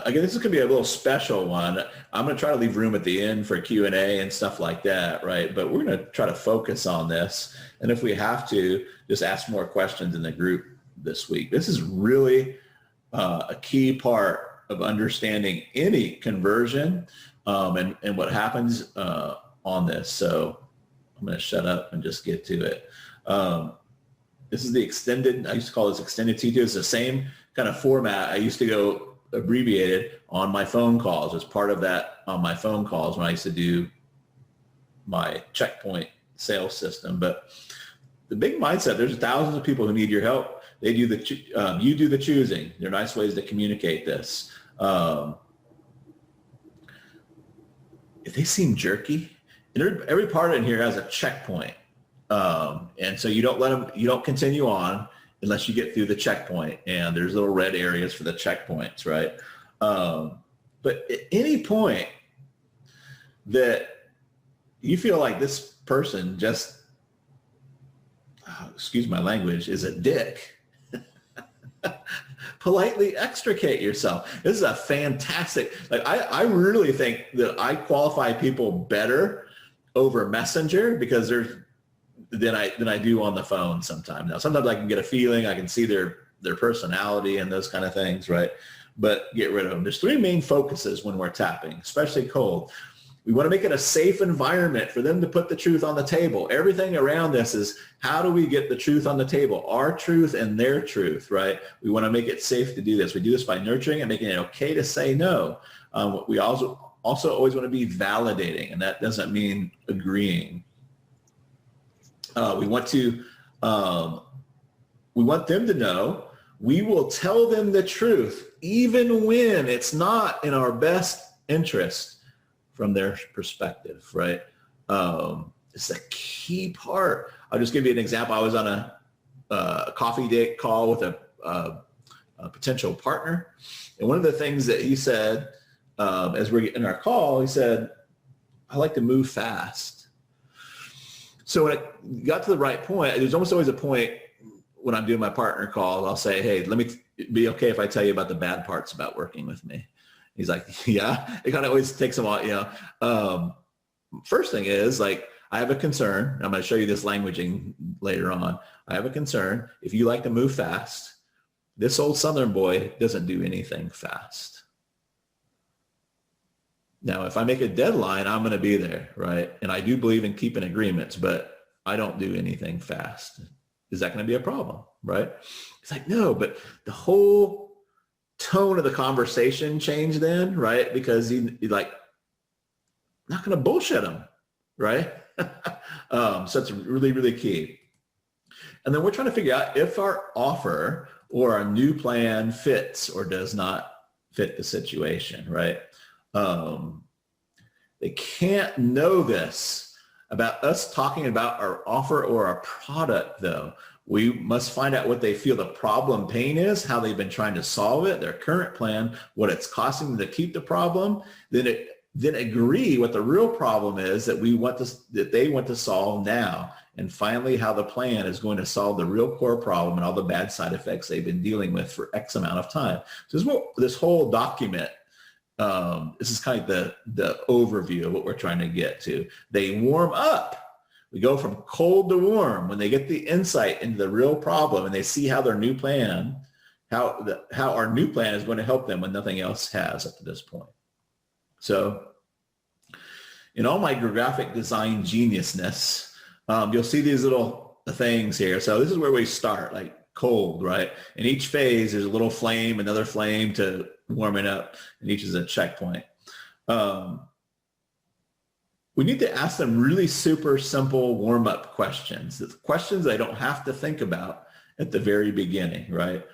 Again, this is gonna be a little special one. I'm gonna try to leave room at the end for Q&A and stuff like that, right? But we're gonna try to focus on this. And if we have to, just ask more questions in the group this week. This is really a key part of understanding any conversion and what happens on this. So I'm going to shut up and just get to it. This is the extended, I used to call this extended T2. It's the same kind of format. I used to go abbreviated on my phone calls as part of that on my phone calls when I used to do my checkpoint sales system. But the big mindset, there's thousands of people who need your help. They do you do the choosing. There are nice ways to communicate this. If they seem jerky, and every part in here has a checkpoint. And so you don't continue on unless you get through the checkpoint. And there's little red areas for the checkpoints, right? But at any point that you feel like this person just, excuse my language, is a dick, politely extricate yourself. This is a fantastic, I really think that I qualify people better over Messenger because than I do on the phone sometimes. Now, sometimes I can get a feeling, I can see their personality and those kind of things, right? But get rid of them. There's 3 main focuses when we're tapping, especially cold. We want to make it a safe environment for them to put the truth on the table. Everything around this is, how do we get the truth on the table? Our truth and their truth, right? We want to make it safe to do this. We do this by nurturing and making it okay to say no. We also always want to be validating, and that doesn't mean agreeing. We want them to know we will tell them the truth, even when it's not in our best interest from their perspective, right? It's a key part. I'll just give you an example. I was on a coffee date call with a potential partner. And one of the things that he said, as we're in our call, he said, I like to move fast. So when it got to the right point, there's almost always a point when I'm doing my partner calls, I'll say, hey, let me be okay if I tell you about the bad parts about working with me. He's like, yeah, it kind of always takes a while, First thing is, like, I have a concern. I'm going to show you this languaging later on. I have a concern. If you like to move fast, this old Southern boy doesn't do anything fast. Now, if I make a deadline, I'm going to be there, right? And I do believe in keeping agreements, but I don't do anything fast. Is that going to be a problem, right? It's like, no, but the whole tone of the conversation changed then, right? Because he like, not going to bullshit him, right? So it's really, really key. And then we're trying to figure out if our offer or our new plan fits or does not fit the situation, right? They can't know this about us talking about our offer or our product, though. We must find out what they feel the problem pain is, how they've been trying to solve it, their current plan, what it's costing them to keep the problem, then agree what the real problem is that they want to solve now, and finally how the plan is going to solve the real core problem and all the bad side effects they've been dealing with for X amount of time. So this whole document, this is kind of the overview of what we're trying to get to. They warm up. We go from cold to warm when they get the insight into the real problem and they see how their new plan, how our new plan is going to help them when nothing else has up to this point. So in all my graphic design geniusness, you'll see these little things here. So this is where we start, like cold, right? In each phase, there's a little flame, another flame to warm it up, and each is a checkpoint. We need to ask them really super simple warm-up questions. It's questions they don't have to think about at the very beginning, right?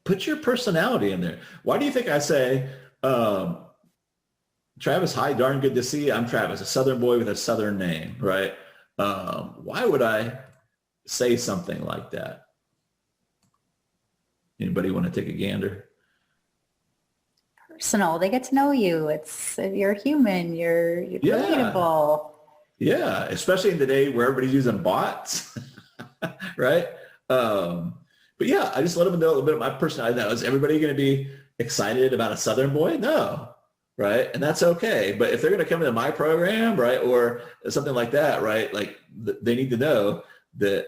Put your personality in there. Why do you think I say, Travis, hi, darn good to see you. I'm Travis, a Southern boy with a Southern name, right? Why would I say something like that? Anybody want to take a gander? Personal. They get to know you. You're human. You're relatable. Yeah, especially in today where everybody's using bots, right? But yeah, I just let them know a little bit of my personality. Now, is everybody going to be excited about a Southern boy? No, right? And that's okay. But if they're going to come into my program, right, or something like that, right, like they need to know that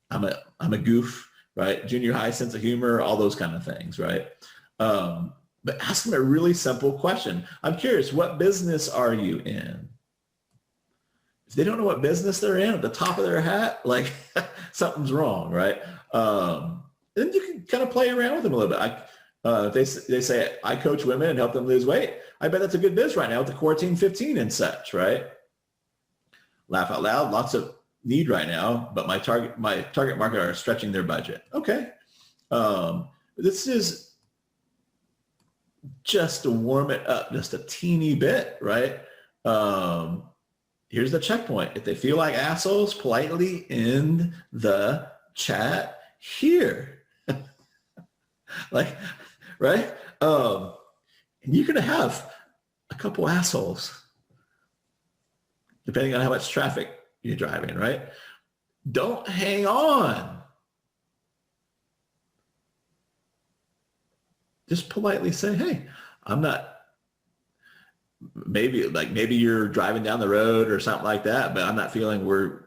I'm a goof, right? Junior high sense of humor, all those kind of things, right? But ask them a really simple question. I'm curious, what business are you in? If they don't know what business they're in at the top of their hat, like something's wrong, right? Then you can kind of play around with them a little bit. If they say, I coach women and help them lose weight, I bet that's a good biz right now with the Quarantine 15 and such, right? Laugh out loud, lots of need right now, but my target market are stretching their budget. Okay. This is just to warm it up just a teeny bit, right? Here's the checkpoint. If they feel like assholes, politely end the chat here. Like, right? And you're going to have a couple assholes, depending on how much traffic you're driving, right? Don't hang on. Just politely say, hey, I'm not, maybe you're driving down the road or something like that, but I'm not feeling we're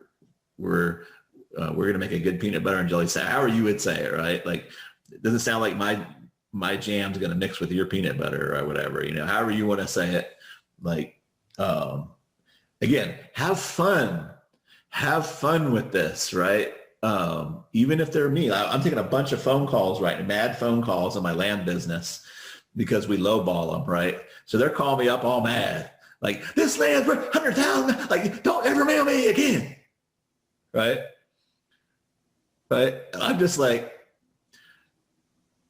going to make a good peanut butter and jelly sandwich. However you would say it, right? Like, it doesn't sound like my my jam's going to mix with your peanut butter or whatever, however you want to say it. Like, again, have fun with this, right? Even if they're me, I'm taking a bunch of phone calls, right? Mad phone calls in my land business because we lowball them, right? So they're calling me up all mad. Like, this land's worth 100,000. Like, don't ever mail me again. Right? Right? And I'm just like,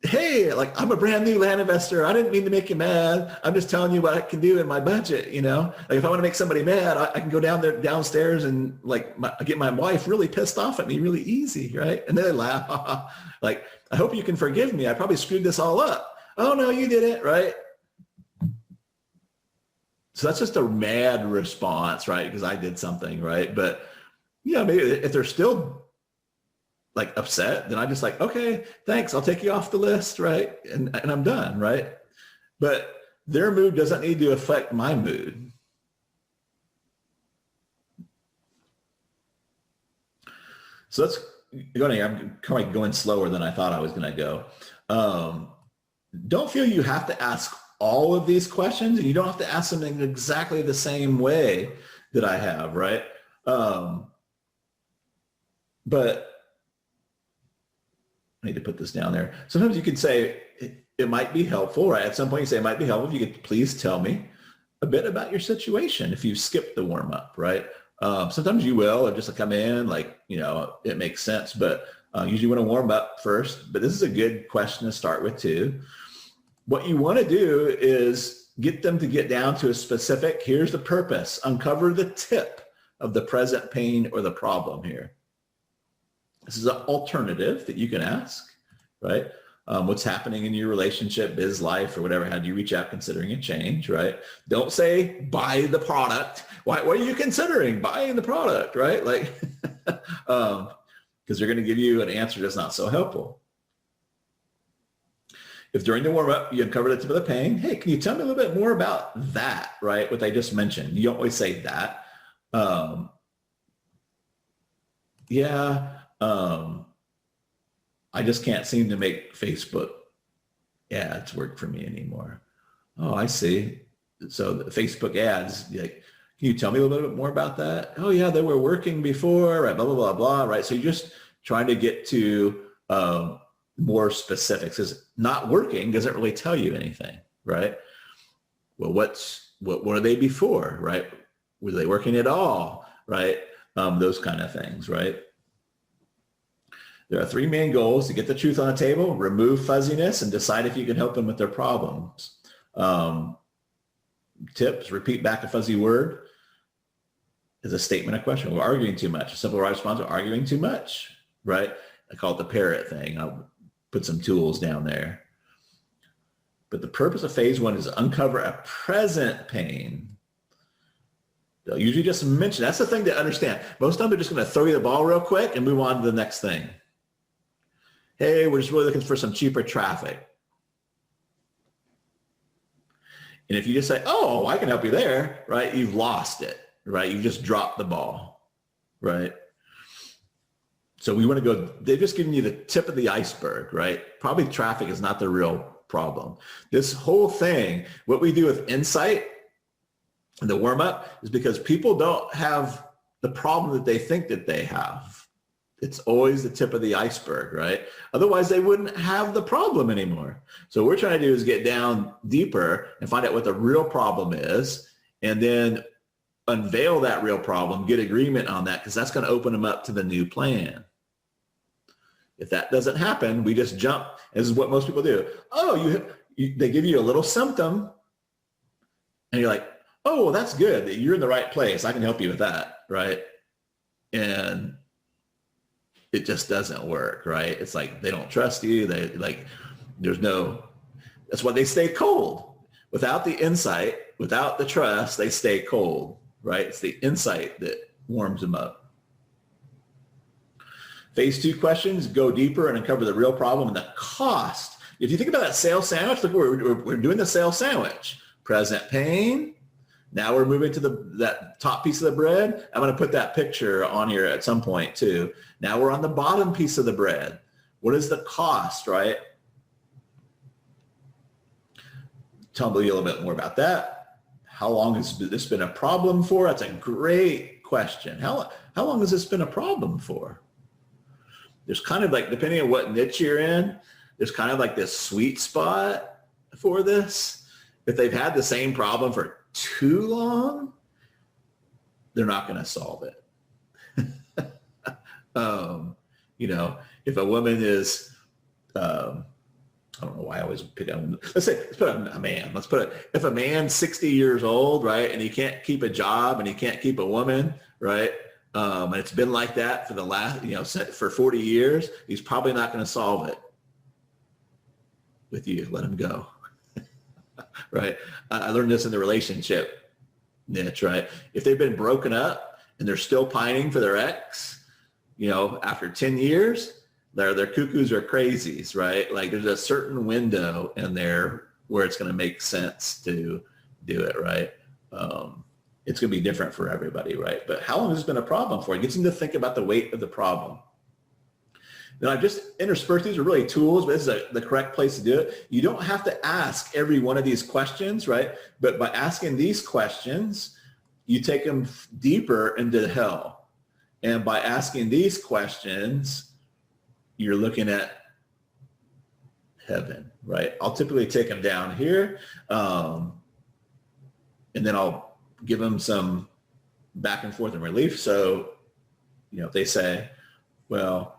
hey, like, I'm a brand new land investor. I didn't mean to make you mad. I'm just telling you what I can do in my budget, Like, if I want to make somebody mad, I can go downstairs and like get my wife really pissed off at me really easy, right? And then they laugh. Like, I hope you can forgive me. I probably screwed this all up. Oh, no, you did it, right? So that's just a mad response, right? Because I did something, right? But, maybe if they're still like upset, then I'm just like, okay, thanks. I'll take you off the list, right? And I'm done, right? But their mood doesn't need to affect my mood. So let's go ahead. I'm kind of going slower than I thought I was going to go. Don't feel you have to ask all of these questions, and you don't have to ask them in exactly the same way that I have, right? But I need to put this down there. Sometimes you could say it might be helpful, right? At some point you say it might be helpful if you could please tell me a bit about your situation if you skipped the warm up, right? Sometimes you will, or just come in like, it makes sense, but usually you want to warm up first. But this is a good question to start with too. What you want to do is get them to get down to a specific, here's the purpose, uncover the tip of the present pain or the problem here. This is an alternative that you can ask, right? What's happening in your relationship, biz life, or whatever? How do you reach out considering a change, right? Don't say buy the product. What are you considering? Buying the product, right? Like, because they're going to give you an answer that's not so helpful. If during the warm-up you uncover the tip of the pain, hey, can you tell me a little bit more about that, right? What I just mentioned. You don't always say that. I just can't seem to make Facebook ads work for me anymore. Oh, I see. So the Facebook ads, like, can you tell me a little bit more about that? Oh yeah, they were working before, right? Blah, blah, blah, blah, right? So you're just trying to get to more specifics. Because not working doesn't really tell you anything, right? Well, what were they before, right? Were they working at all, right? Those kind of things, right? There are three main goals: to get the truth on the table, remove fuzziness, and decide if you can help them with their problems. Tips: repeat back a fuzzy word is a statement of question. We're arguing too much. A simple response: we're arguing too much, right? I call it the parrot thing. I'll put some tools down there. But the purpose of phase one is to uncover a present pain. They'll usually just mention, that's the thing to understand. Most of the time they're just going to throw you the ball real quick and move on to the next thing. Hey, we're just really looking for some cheaper traffic. And if you just say, oh, I can help you there, right? You've lost it, right? You just dropped the ball, right? So we want to go, they've just given you the tip of the iceberg, right? Probably traffic is not the real problem. This whole thing, what we do with Insight, the warm up, is because people don't have the problem that they think that they have. It's always the tip of the iceberg, right? Otherwise they wouldn't have the problem anymore. So what we're trying to do is get down deeper and find out what the real problem is, and then unveil that real problem, get agreement on that, because that's going to open them up to the new plan. If that doesn't happen, we just jump. This is what most people do. Oh, they give you a little symptom and you're like, oh, well, that's good. You're in the right place. I can help you with that, right? And it just doesn't work, right? It's like they don't trust you. They like, that's why they stay cold. Without the insight, without the trust, they stay cold, right? It's the insight that warms them up. Phase two questions, go deeper and uncover the real problem and the cost. If you think about that sales sandwich, look, we're doing the sales sandwich. Present pain. Now we're moving to that top piece of the bread. I'm going to put that picture on here at some point too. Now we're on the bottom piece of the bread. What is the cost, right? tell me a little bit more about that. How long has this been a problem for? That's a great question. How long has this been a problem for? There's kind of like, depending on what niche you're in, there's kind of like this sweet spot for this. If they've had the same problem for too long, they're not going to solve it. If a woman is, I don't know why I always pick on, let's put a man. If a man's 60 years old, right, and he can't keep a job and he can't keep a woman, right, and it's been like that for the last, for 40 years, he's probably not going to solve it with you. Let him go. Right. I learned this in the relationship niche, right? If they've been broken up and they're still pining for their ex, after 10 years, their cuckoos are crazies, right? Like there's a certain window in there where it's going to make sense to do it, right? It's going to be different for everybody, right? But how long has this been a problem for? It gets them to think about the weight of the problem. Now, I've just interspersed, these are really tools, but this is the correct place to do it. You don't have to ask every one of these questions, right? But by asking these questions, you take them deeper into hell. And by asking these questions, you're looking at heaven, right? I'll typically take them down here, and then I'll give them some back and forth and relief. So, if they say, well,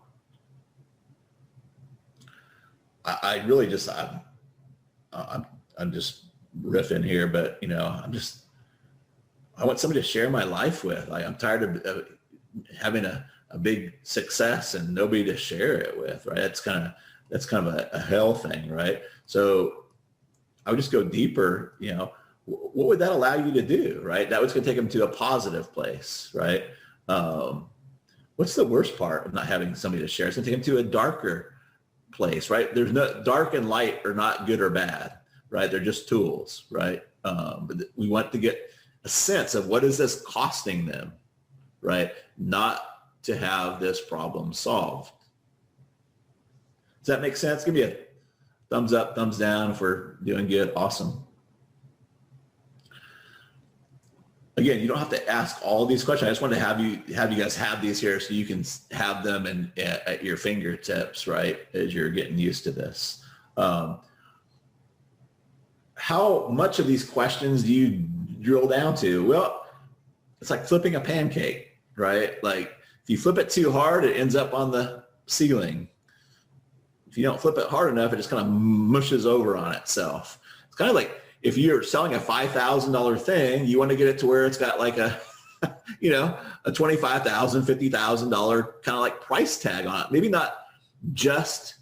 I really just, I'm just riffing here, but I want somebody to share my life with. Like I'm tired of having a big success and nobody to share it with, right? That's kind of a hell thing, right? So I would just go deeper, what would that allow you to do, right? That was going to take them to a positive place, right? What's the worst part of not having somebody to share? It's going to take them to a darker place, right? There's no dark and light are not good or bad, right? They're just tools, right? But we want to get a sense of what is this costing them, right? Not to have this problem solved. Does that make sense? Give me a thumbs up, thumbs down if we're doing good. Awesome. Again, you don't have to ask all these questions. I just wanted to have you guys have these here so you can have them at your fingertips, right, as you're getting used to this. How much of these questions do you drill down to? Well, it's like flipping a pancake, right? Like if you flip it too hard, it ends up on the ceiling. If you don't flip it hard enough, it just kind of mushes over on itself. It's kind of like if you're selling a $5,000 thing, you want to get it to where it's got like a, a $25,000, $50,000 kind of like price tag on it. Maybe not just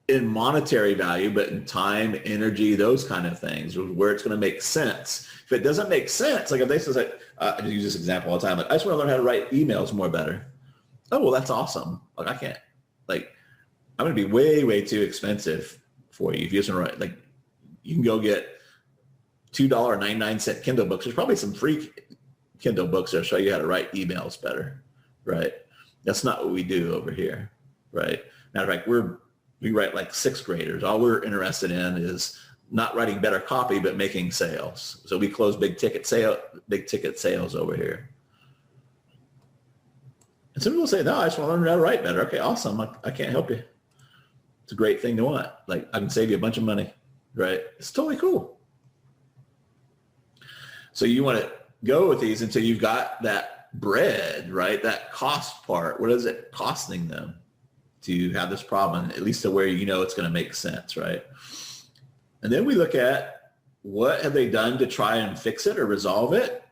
in monetary value, but in time, energy, those kind of things, where it's going to make sense. If it doesn't make sense, like if they say, I use this example all the time, like, I just want to learn how to write emails more better. Oh, well, that's awesome. Like I can't, like, I'm going to be way, way too expensive for you. If you just want to write, like, you can go get $2.99 Kindle books. There's probably some free Kindle books that show you how to write emails better, right? That's not what we do over here, right? Matter of fact, we write like sixth graders. All we're interested in is not writing better copy, but making sales. So we close big ticket sales over here. And some people say, no, I just want to learn how to write better. Okay, awesome. I can't help you. It's a great thing to want. Like I can save you a bunch of money, right? It's totally cool. So you want to go with these until you've got that bread, right? That cost part. What is it costing them to have this problem, at least to where it's going to make sense, right? And then we look at what have they done to try and fix it or resolve it.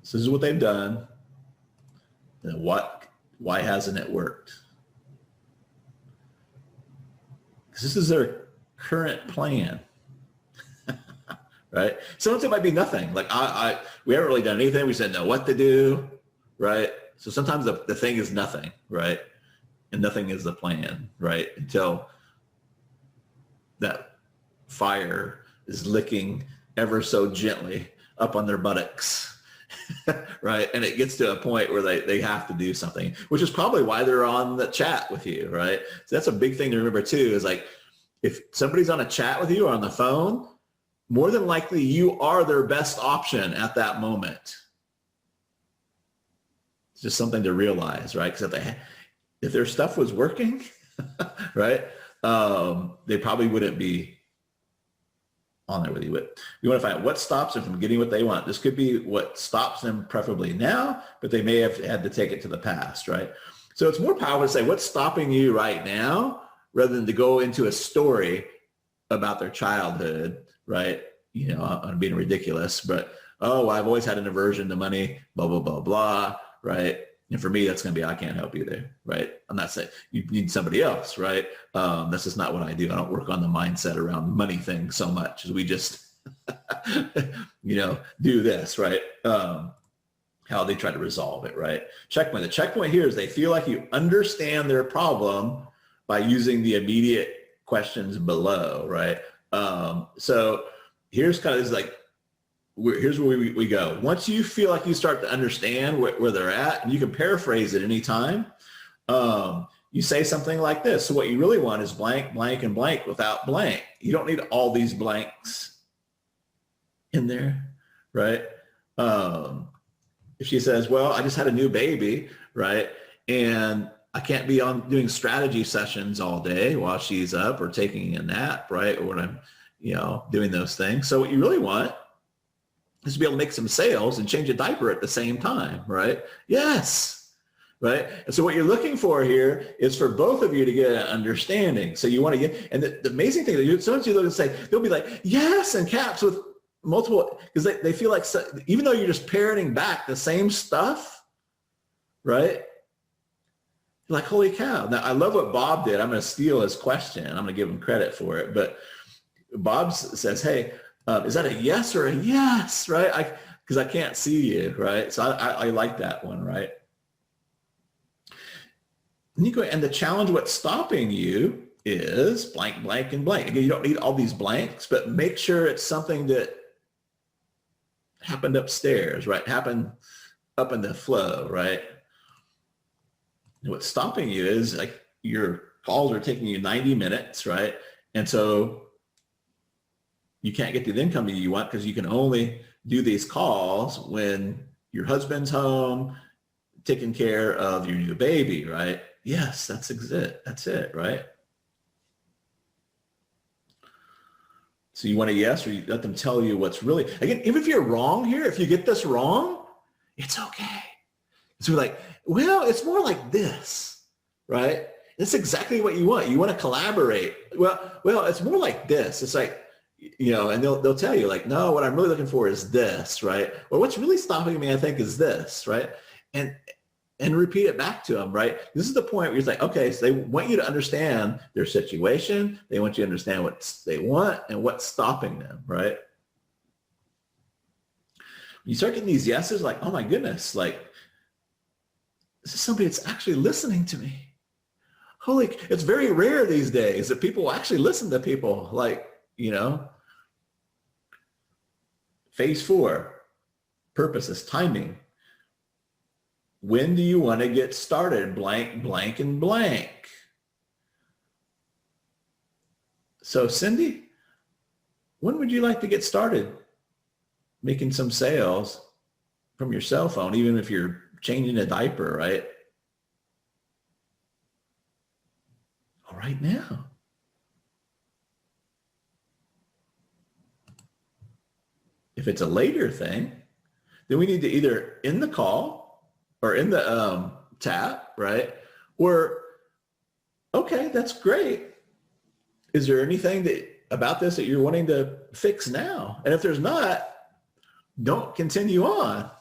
So this is what they've done. And why hasn't it worked? Because this is their current plan. Right? Sometimes it might be nothing. Like we haven't really done anything. We said know what to do, right? So sometimes the thing is nothing, right? And nothing is the plan, right? Until that fire is licking ever so gently up on their buttocks right? And it gets to a point where they have to do something, which is probably why they're on the chat with you, right? So that's a big thing to remember too, is like, if somebody's on a chat with you or on the phone, more than likely you are their best option at that moment. It's just something to realize, right? Because if their stuff was working, right, they probably wouldn't be on there with you. But you want to find out what stops them from getting what they want. This could be what stops them preferably now, but they may have had to take it to the past, right? So it's more powerful to say what's stopping you right now rather than to go into a story about their childhood, right? You know, I'm being ridiculous, but, oh, I've always had an aversion to money, blah, blah, blah, blah, right? And for me, that's going to be, I can't help you there, right? I'm not saying you need somebody else, right? That's just not what I do. I don't work on the mindset around money things so much as we just, you know, do this, right? How they try to resolve it, right? Checkpoint. The checkpoint here is they feel like you understand their problem by using the immediate questions below, right? So here's kind of like, here's where we go. Once you feel like you start to understand where they're at, and you can paraphrase it anytime, you say something like this. So what you really want is blank, blank, and blank without blank. You don't need all these blanks in there, right? If she says, well, I just had a new baby, right? And I can't be on doing strategy sessions all day while she's up or taking a nap, right? Or when I'm, you know, doing those things. So what you really want is to be able to make some sales and change a diaper at the same time, right? Yes, right? And so what you're looking for here is for both of you to get an understanding. So you want to get, and the amazing thing that you, sometimes you look and say, they'll be like, yes, in caps with multiple, because they feel like, even though you're just parroting back the same stuff, right? You're like, holy cow. Now, I love what Bob did. I'm going to steal his question. I'm going to give him credit for it. But Bob says, hey, is that a yes or a yes, right? Because I can't see you, right? So I like that one, right? And you go, and the challenge, what's stopping you is blank, blank, and blank. Again, you don't need all these blanks, but make sure it's something that happened upstairs, right? Happened up in the flow, right? And what's stopping you is like your calls are taking you 90 minutes, right? And so you can't get the income that you want because you can only do these calls when your husband's home, taking care of your new baby, right? Yes, that's it. That's it, right? So you want a yes, or you let them tell you what's really, again, even if you're wrong here, if you get this wrong, it's okay. So we're like, well, it's more like this, right? It's exactly what you want. You want to collaborate. Well, it's more like this. It's like, you know, and they'll tell you like, no, what I'm really looking for is this, right? Or what's really stopping me, I think, is this, right? And repeat it back to them, right? This is the point where you're like, okay, so they want you to understand their situation. They want you to understand what they want and what's stopping them, right? You start getting these yeses, like, oh my goodness, like, this is somebody that's actually listening to me. Holy, it's very rare these days that people actually listen to people, like, you know. Phase 4, purposes, timing. When do you want to get started? Blank, blank, and blank. So Cindy, when would you like to get started making some sales from your cell phone, even if you're changing a diaper, right? Oh, right now. If it's a later thing, then we need to either end the call or in the tap, right? Or, okay, that's great. Is there anything about this that you're wanting to fix now? And if there's not, don't continue on,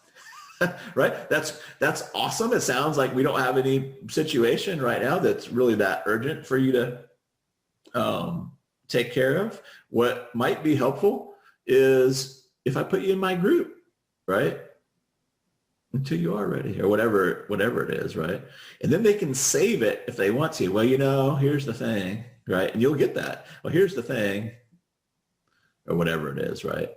right? That's awesome. It sounds like we don't have any situation right now that's really that urgent for you to take care of. What might be helpful is if I put you in my group, right? Until you are ready, or whatever it is, right? And then they can save it if they want to. Well, you know, here's the thing, right? And you'll get that. Well, here's the thing, or whatever it is, right?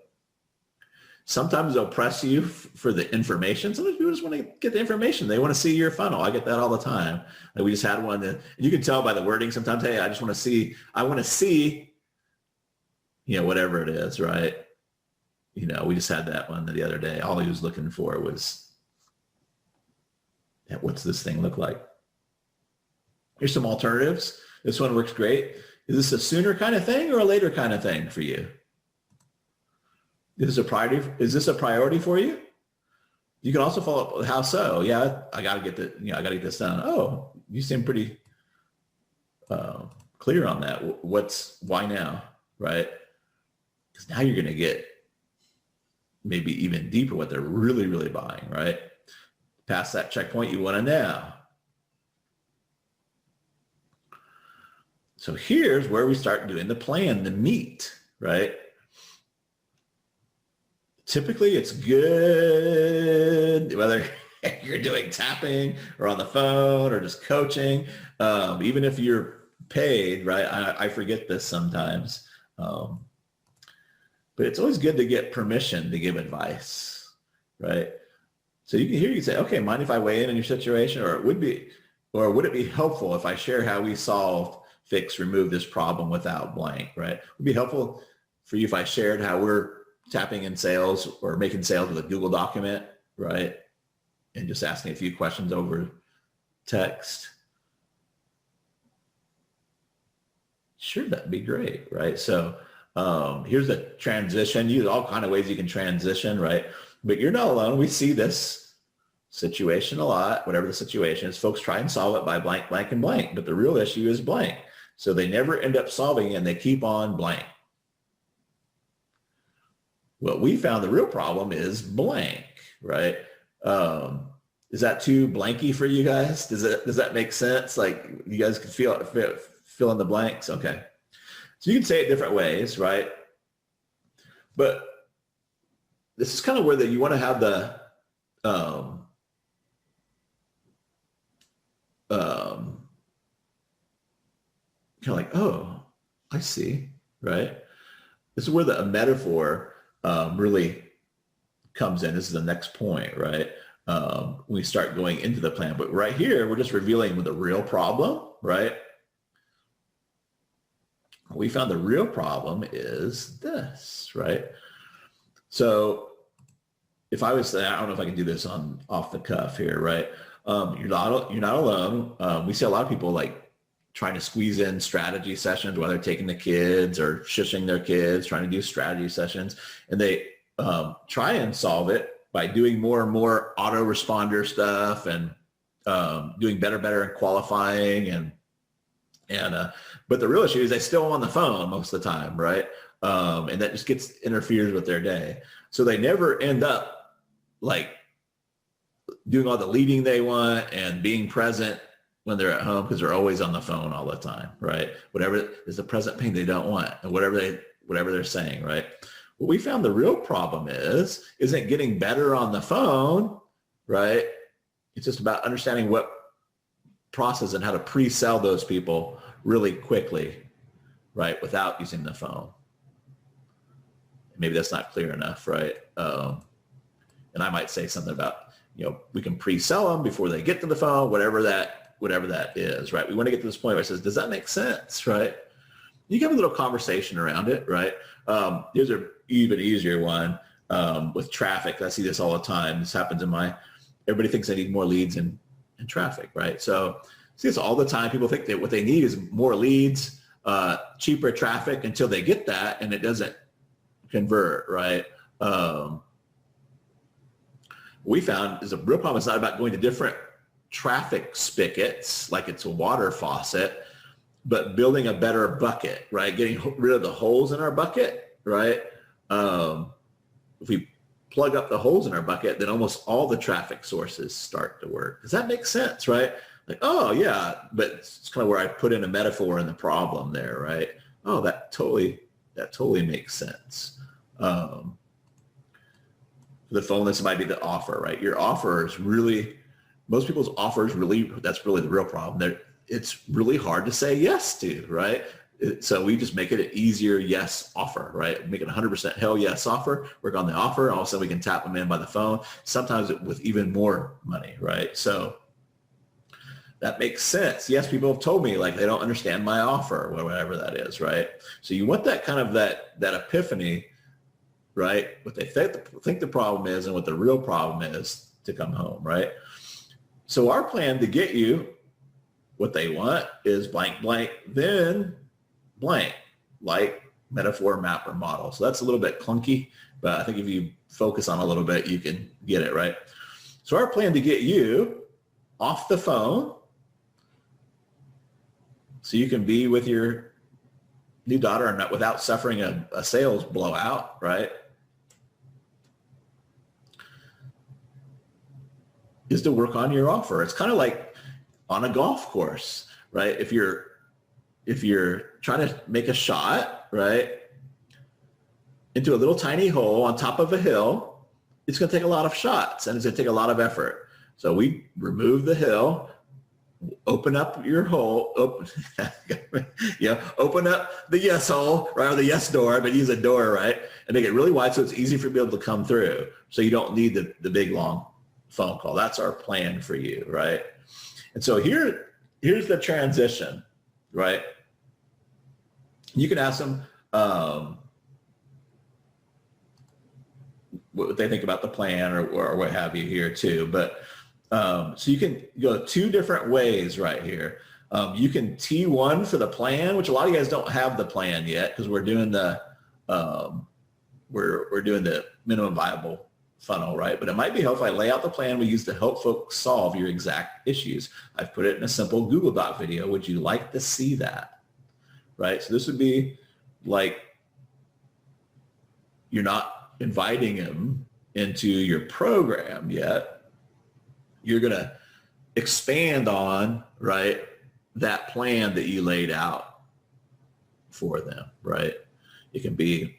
Sometimes they'll press you for the information. Sometimes people just want to get the information. They want to see your funnel. I get that all the time. Like we just had one that, and you can tell by the wording sometimes, hey, I want to see, whatever it is, right? We just had that one the other day. All he was looking for was, what's this thing look like? Here's some alternatives. This one works great. Is this a sooner kind of thing or a later kind of thing for you? Is this a priority for you? You can also follow up with how so. Yeah, I got to get this done. Oh, you seem pretty clear on that. Why now, right? Because now you're going to get maybe even deeper what they're really, really buying, right? Past that checkpoint you want to know. So here's where we start doing the plan, the meat, right? Typically it's good whether you're doing tapping or on the phone or just coaching, even if you're paid, right? I forget this sometimes, but it's always good to get permission to give advice, right? So you can say, okay, mind if I weigh in on your situation, or would it be helpful if I share how we solved, fix, remove this problem without blank, right? Would it be helpful for you if I shared how we're tapping in sales or making sales with a Google document, right? And just asking a few questions over text. Sure, that'd be great, right? So here's the transition. Use all kind of ways you can transition, right? But you're not alone. We see this situation a lot, whatever the situation is. Folks try and solve it by blank, blank, and blank, but the real issue is blank. So they never end up solving and they keep on blank. What we found the real problem is blank, right? Is that too blanky for you guys? Does that make sense? Like you guys can fill in the blanks? Okay. So you can say it different ways, right? But this is kind of where you want to have the kind of like, oh, I see, right? This is where the metaphor really comes in. This is the next point, right? We start going into the plan, but right here, we're just revealing the real problem, right? We found the real problem is this, right? So if I was saying, I don't know if I can do this off the cuff here, right? You're not alone. We see a lot of people like trying to squeeze in strategy sessions while they're taking the kids or shushing their kids, trying to do strategy sessions. And they try and solve it by doing more and more autoresponder stuff and doing better in qualifying. But the real issue is they still on the phone most of the time, right? And that just interferes with their day. So they never end up like doing all the leading they want and being present when they're at home because they're always on the phone all the time, right? Whatever is the present pain they don't want, and whatever they're saying, right? What we found the real problem isn't getting better on the phone, right? It's just about understanding what process and how to pre-sell those people really quickly, right? Without using the phone. Maybe that's not clear enough, right? And I might say something about, we can pre-sell them before they get to the phone, whatever that is, right? We want to get to this point where it says, does that make sense, right? You can have a little conversation around it, right? Here's an even easier one with traffic. I see this all the time. This happens everybody thinks they need more leads in traffic, right? So see this all the time. People think that what they need is more leads, cheaper traffic until they get that, and it doesn't convert, right? We found is a real problem. It's not about going to different traffic spigots like it's a water faucet, but building a better bucket, right? Getting rid of the holes in our bucket, right? If we plug up the holes in our bucket, then almost all the traffic sources start to work. Does that make sense, right? Like, oh yeah, but it's kind of where I put in a metaphor in the problem there, right? Oh, that totally makes sense. The phone, this might be the offer, right? Your offer is really, most people's offers really, that's really the real problem. It's really hard to say yes to, right? So we just make it an easier yes offer, right? Make it 100% hell yes offer, work on the offer. All of a sudden we can tap them in by the phone, sometimes with even more money, right? So that makes sense. Yes, people have told me like they don't understand my offer or whatever that is, right? So you want that kind of that epiphany, right? What they think the problem is and what the real problem is to come home, right? So our plan to get you what they want is blank, blank, then blank, like metaphor, map, or model. So that's a little bit clunky, but I think if you focus on a little bit, you can get it, right? So our plan to get you off the phone so you can be with your new daughter and not without suffering a sales blowout, right? Is to work on your offer. It's kind of like on a golf course, right? If you're trying to make a shot, right, into a little tiny hole on top of a hill, it's going to take a lot of shots and it's going to take a lot of effort. So we remove the hill, open up your hole, open up the yes hole, right, or the yes door, but use a door, right, and make it really wide so it's easy for people to come through. So you don't need the big long phone call. That's our plan for you, right? And so here's the transition, right? You can ask them what they think about the plan or what have you here too. But so you can go two different ways right here. You can T1 for the plan, which a lot of you guys don't have the plan yet because we're doing the we're doing the minimum viable funnel, right? But it might be helpful if I lay out the plan we use to help folks solve your exact issues. I've put it in a simple Google Doc video. Would you like to see that? Right? So this would be like you're not inviting him into your program yet. You're going to expand on, right, that plan that you laid out for them, right? It can be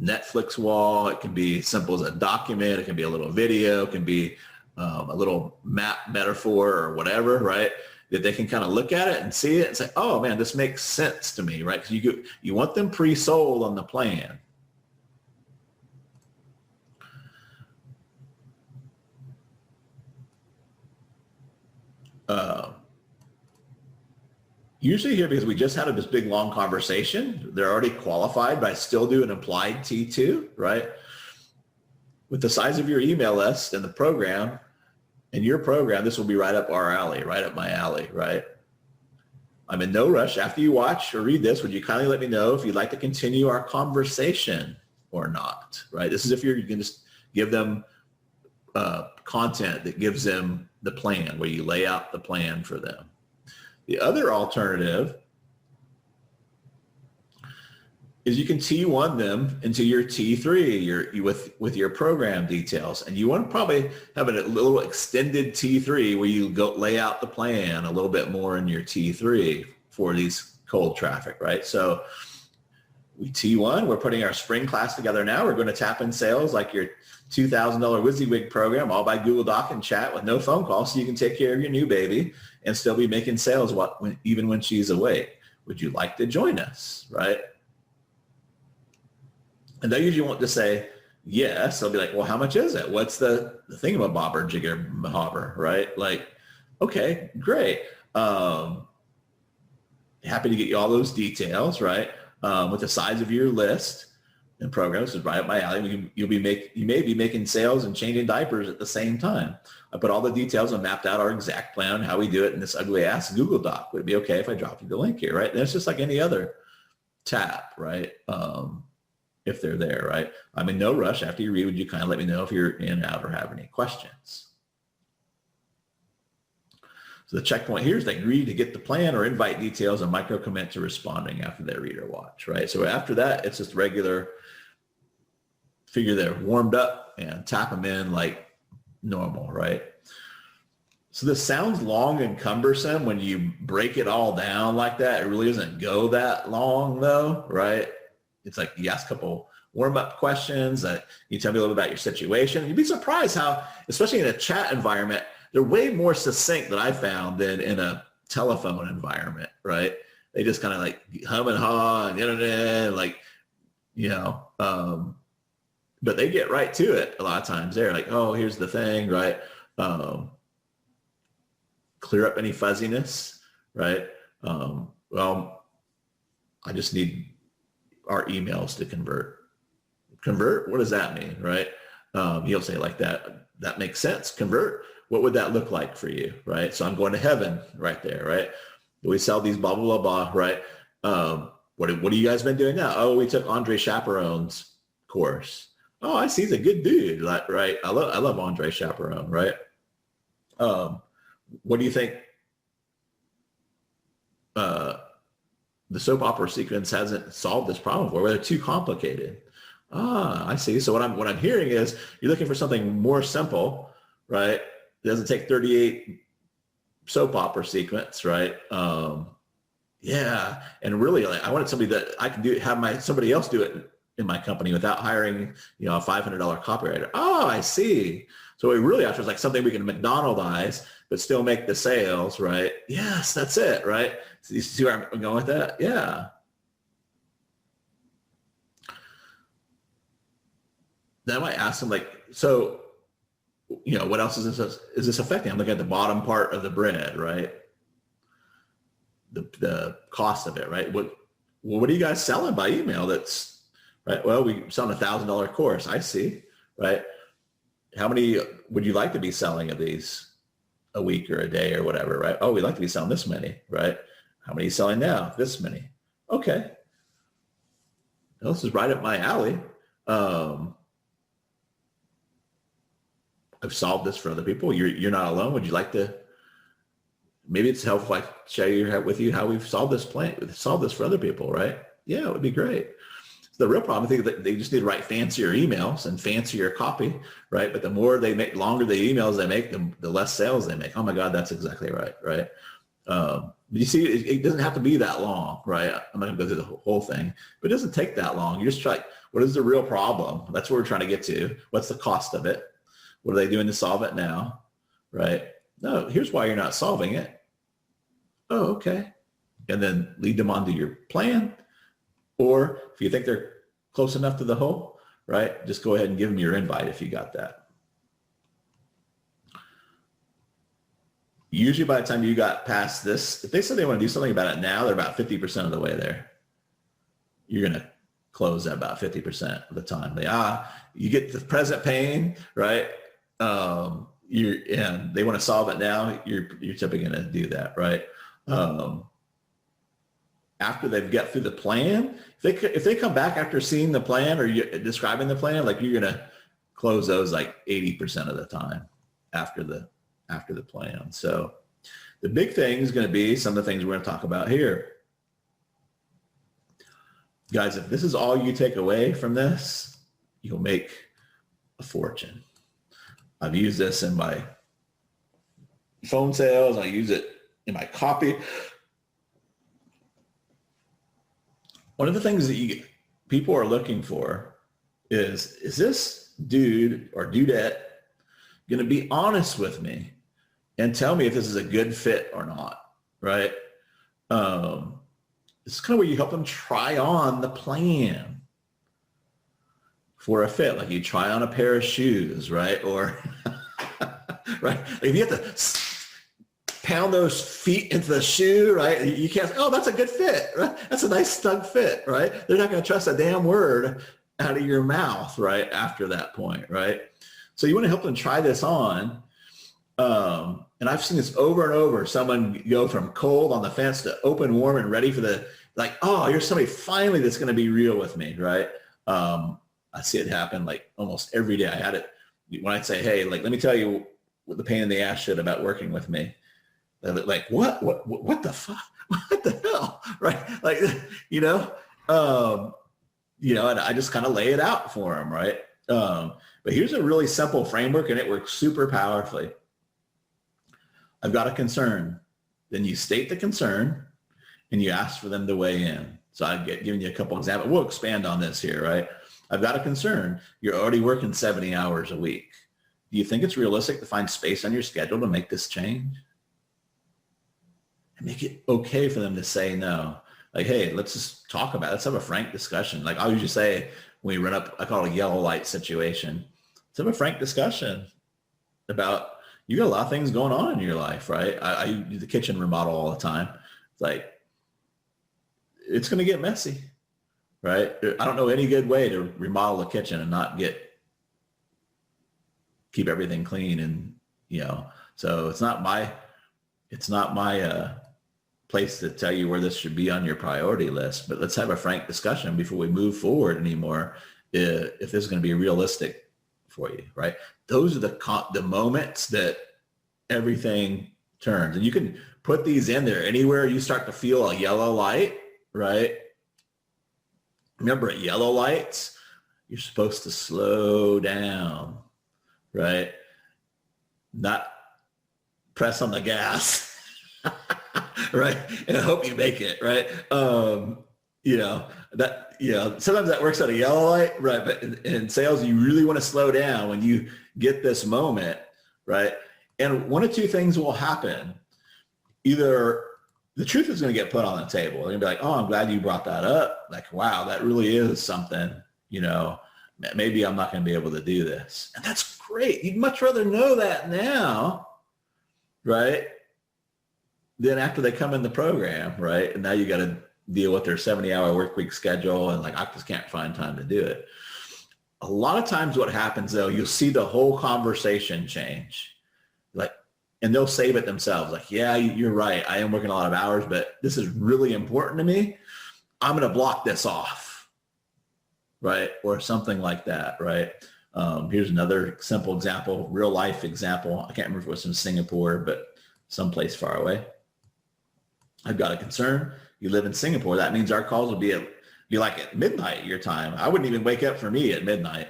Netflix wall. It can be simple as a document. It can be a little video. It can be a little map metaphor or whatever, right? That they can kind of look at it and see it and say, oh man, this makes sense to me, right? Because you want them pre-sold on the plan. Usually here, because we just had this big long conversation, they're already qualified, but I still do an implied T2, right? With the size of your email list and the program, and your program, this will be right up our alley, right up my alley, right? I'm in no rush. After you watch or read this, would you kindly let me know if you'd like to continue our conversation or not, right? This is if you can just give them content that gives them the plan, where you lay out the plan for them. The other alternative is you can T1 them into your T3 with your program details. And you want to probably have a little extended T3 where you go lay out the plan a little bit more in your T3 for these cold traffic, right? So we T1, we're putting our spring class together now. We're going to tap in sales like your $2,000 WYSIWYG program, all by Google Doc and chat with no phone call, so you can take care of your new baby and still be making sales even when she's awake. Would you like to join us, right? And they usually want to say yes. They'll be like, well, how much is it? What's the thingamabobber, jigger hobber, right? Like, okay, great. Happy to get you all those details, right? With the size of your list and programs is right up my alley. You may be making sales and changing diapers at the same time. I put all the details and mapped out our exact plan on how we do it in this ugly ass Google Doc. Would it be okay if I dropped you the link here, right? And it's just like any other tap, right? If they're there, right? I'm in no rush. After you read, would you kind of let me know if you're in, out, or have any questions? So the checkpoint here is they agree to get the plan or invite details and micro commit to responding after they read or watch, right? So after that, it's just regular, figure they're warmed up and tap them in like normal, right? So this sounds long and cumbersome when you break it all down like that. It really doesn't go that long though, right? It's like you ask a couple warm-up questions. You tell me a little about your situation. You'd be surprised how, especially in a chat environment, they're way more succinct than I found than in a telephone environment, right? They just kind of like hum and haw and like, but they get right to it a lot of times. They're like, oh, here's the thing, right? Clear up any fuzziness, right? Well, I just need our emails to convert. Convert? What does that mean, right? He'll say like that. That makes sense. Convert. What would that look like for you, right? So I'm going to heaven right there, right? We sell these blah, blah, blah, blah, right? What have you guys been doing now? Oh, we took Andre Chaperone's course. Oh, I see. He's a good dude, right? I love Andre Chaperone, right? What do you think? The soap opera sequence hasn't solved this problem for. They're too complicated. Ah, I see. So what I'm hearing is you're looking for something more simple, right? It doesn't take 38 soap opera sequence, right? Yeah, and really, like, I wanted somebody that I can somebody else do it in my company without hiring, a $500 copywriter. Oh, I see. So what we really after is like something we can McDonaldize, but still make the sales, right? Yes, that's it, right? So you see where I'm going with that? Yeah. Then I might ask them like, so, what else is this affecting? I'm looking at the bottom part of the bread, right? The cost of it, right? What are you guys selling by email that's, right? Well, we selling $1,000 course. I see, right? How many would you like to be selling of these a week or a day or whatever, right? Oh, we'd like to be selling this many, right? How many are you selling now? This many. Okay. Well, this is right up my alley. I've solved this for other people. You're not alone. Would you like to? Maybe it's helpful if I share with you how we've solved this for other people, right? Yeah, it would be great. So the real problem, I think, that they just need to write fancier emails and fancier copy, right? But the more they make, longer the emails they make, the less sales they make. Oh my God, that's exactly right, right? You see, it doesn't have to be that long, right? I'm not going to go through the whole thing, but it doesn't take that long. You just try, what is the real problem? That's what we're trying to get to. What's the cost of it? What are they doing to solve it now, right? No, here's why you're not solving it. Oh, okay. And then lead them onto your plan. Or if you think they're close enough to the hole, right, just go ahead and give them your invite if you got that. Usually by the time you got past this, if they said they want to do something about it now, they're about 50% of the way there. You're going to close at about 50% of the time. You get the present pain, right? And they want to solve it now, you're typically going to do that, right? After they've got through the plan, if they come back after seeing the plan or you describing the plan, like you're going to close those like 80% of the time after the plan. So the big thing is going to be some of the things we're going to talk about here. Guys, if this is all you take away from this, you'll make a fortune. I've used this in my phone sales. I use it in my copy. One of the things that people are looking for is this dude or dudette going to be honest with me and tell me if this is a good fit or not, right? This is kind of where you help them try on the plan for a fit. Like you try on a pair of shoes, right? Or, right? Like if you have to pound those feet into the shoe, right? You can't say, oh, that's a good fit, right? That's a nice snug fit, right? They're not going to trust a damn word out of your mouth, right? After that point, right? So you want to help them try this on. And I've seen this over and over. Someone go from cold on the fence to open, warm, and ready for oh, here's somebody finally that's going to be real with me, right? I see it happen like almost every day. I had it when I'd say, hey, like, let me tell you what the pain in the ass shit about working with me. They're like, what the fuck? What the hell? Right? Like, and I just kind of lay it out for them, right? But here's a really simple framework and it works super powerfully. I've got a concern. Then you state the concern and you ask for them to weigh in. So I've given you a couple examples. We'll expand on this here, right? I've got a concern. You're already working 70 hours a week. Do you think it's realistic to find space on your schedule to make this change? and make it okay for them to say no. Like, hey, let's just talk about it. Let's have a frank discussion. Like I usually say when we run up, I call it a yellow light situation. Let's have a frank discussion about, you got a lot of things going on in your life, right? I do the kitchen remodel all the time. It's like, it's going to get messy, right? I don't know any good way to remodel the kitchen and not keep everything clean. And, so it's not my place to tell you where this should be on your priority list, but let's have a frank discussion before we move forward anymore. If this is going to be realistic for you, right? Those are the moments that everything turns, and you can put these in there anywhere you start to feel a yellow light, right? Remember, at yellow lights, you're supposed to slow down, right? Not press on the gas. Right. And I hope you make it, right. Sometimes that works at a yellow light, right. But in sales, you really want to slow down when you get this moment, right. And one of two things will happen. Either the truth is going to get put on the table. They're going to be like, oh, I'm glad you brought that up. Like, wow, that really is something, maybe I'm not going to be able to do this. And that's great. You'd much rather know that now, right? Then after they come in the program, right? And now you got to deal with their 70-hour work week schedule and like, I just can't find time to do it. A lot of times what happens though, you'll see the whole conversation change. Like, and they'll save it themselves. Like, yeah, you're right. I am working a lot of hours, but this is really important to me. I'm going to block this off, right? Or something like that, right? Here's another simple example, real life example. I can't remember if it was in Singapore, but someplace far away. I've got a concern. You live in Singapore. That means our calls will be like at midnight your time. I wouldn't even wake up for me at midnight.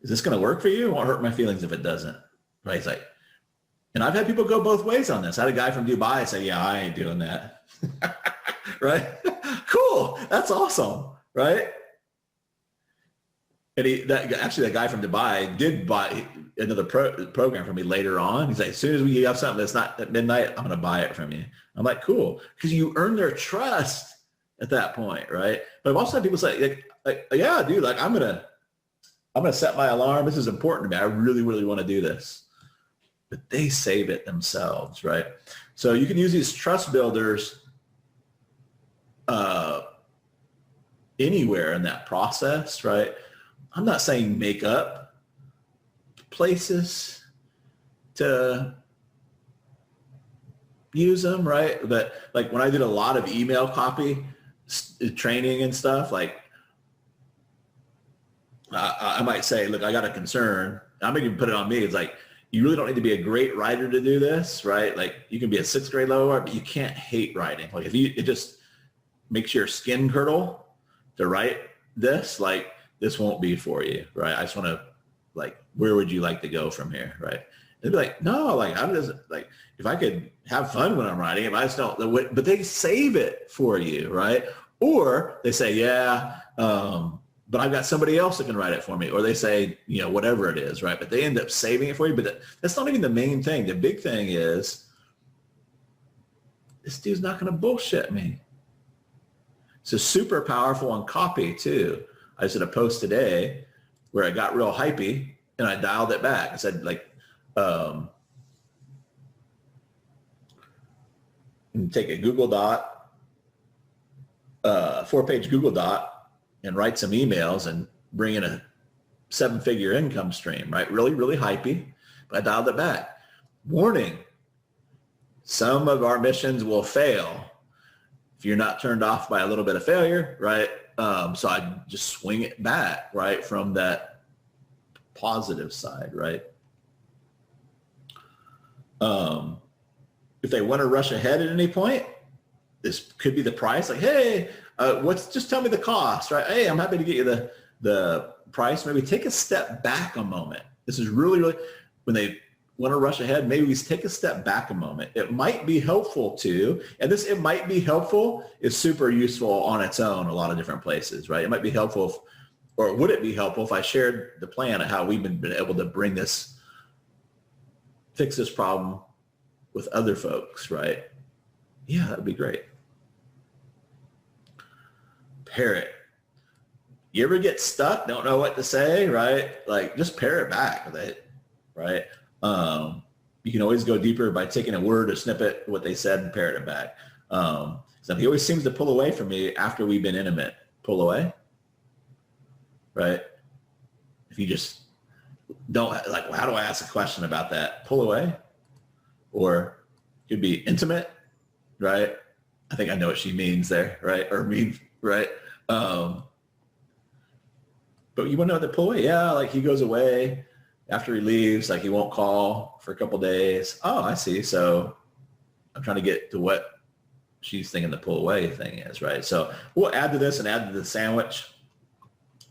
Is this going to work for you? It won't hurt my feelings if it doesn't. Right? It's like, and I've had people go both ways on this. I had a guy from Dubai say, yeah, I ain't doing that. Right? Cool. That's awesome. Right? And that guy from Dubai did buy another program from me later on. He's like, as soon as we have something that's not at midnight, I'm going to buy it from you. I'm like, cool. Because you earn their trust at that point, right? But I've also had people say, like, yeah, dude, like I'm going to set my alarm. This is important to me. I really, really want to do this. But they save it themselves, right? So you can use these trust builders anywhere in that process, right? I'm not saying make up places to use them, right? But like when I did a lot of email copy training and stuff, like I might say, look, I got a concern. I'm going to put it on me. It's like, you really don't need to be a great writer to do this, right? Like you can be a 6th grade level, but you can't hate writing. Like if it just makes your skin curdle to write this, like this won't be for you, right? I just want to like, where would you like to go from here, right? They'd be like, no, like I'm just like, if I could have fun when I'm writing, if I just don't, but they save it for you, right? Or they say, yeah, but I've got somebody else that can write it for me. Or they say, whatever it is, right? But they end up saving it for you. But that's not even the main thing. The big thing is this dude's not going to bullshit me. So super powerful on copy too. I did a post today where I got real hypey and I dialed it back. I said like, take a Google Doc, 4-page Google Doc, and write some emails and bring in a 7-figure income stream, right? Really, really hypey, but I dialed it back. Warning, some of our missions will fail if you're not turned off by a little bit of failure, right? So I just swing it back, right, from that positive side, right? If they want to rush ahead at any point, this could be the price. Like, hey, just tell me the cost, right? Hey, I'm happy to get you the price. Maybe take a step back a moment. This is really, really, when they want to rush ahead, maybe we take a step back a moment. It might be helpful to, and it might be helpful is super useful on its own a lot of different places, right? It might be helpful, or would it be helpful if I shared the plan of how we've been able to fix this problem with other folks, right? Yeah, that'd be great. Parrot. You ever get stuck, don't know what to say, right? Like just parrot back with it, right? You can always go deeper by taking a word or snippet what they said and parrot it back. So he always seems to pull away from me after we've been intimate. Pull away, right? If you just don't like, well, how do I ask a question about that? Pull away, or it could be intimate, right? I think I know what she means there, right? Or mean, right? But you want to know the pull away? Yeah, like he goes away after he leaves, like he won't call for a couple days. Oh, I see. So I'm trying to get to what she's thinking the pull away thing is, right? So we'll add to this and add to the sandwich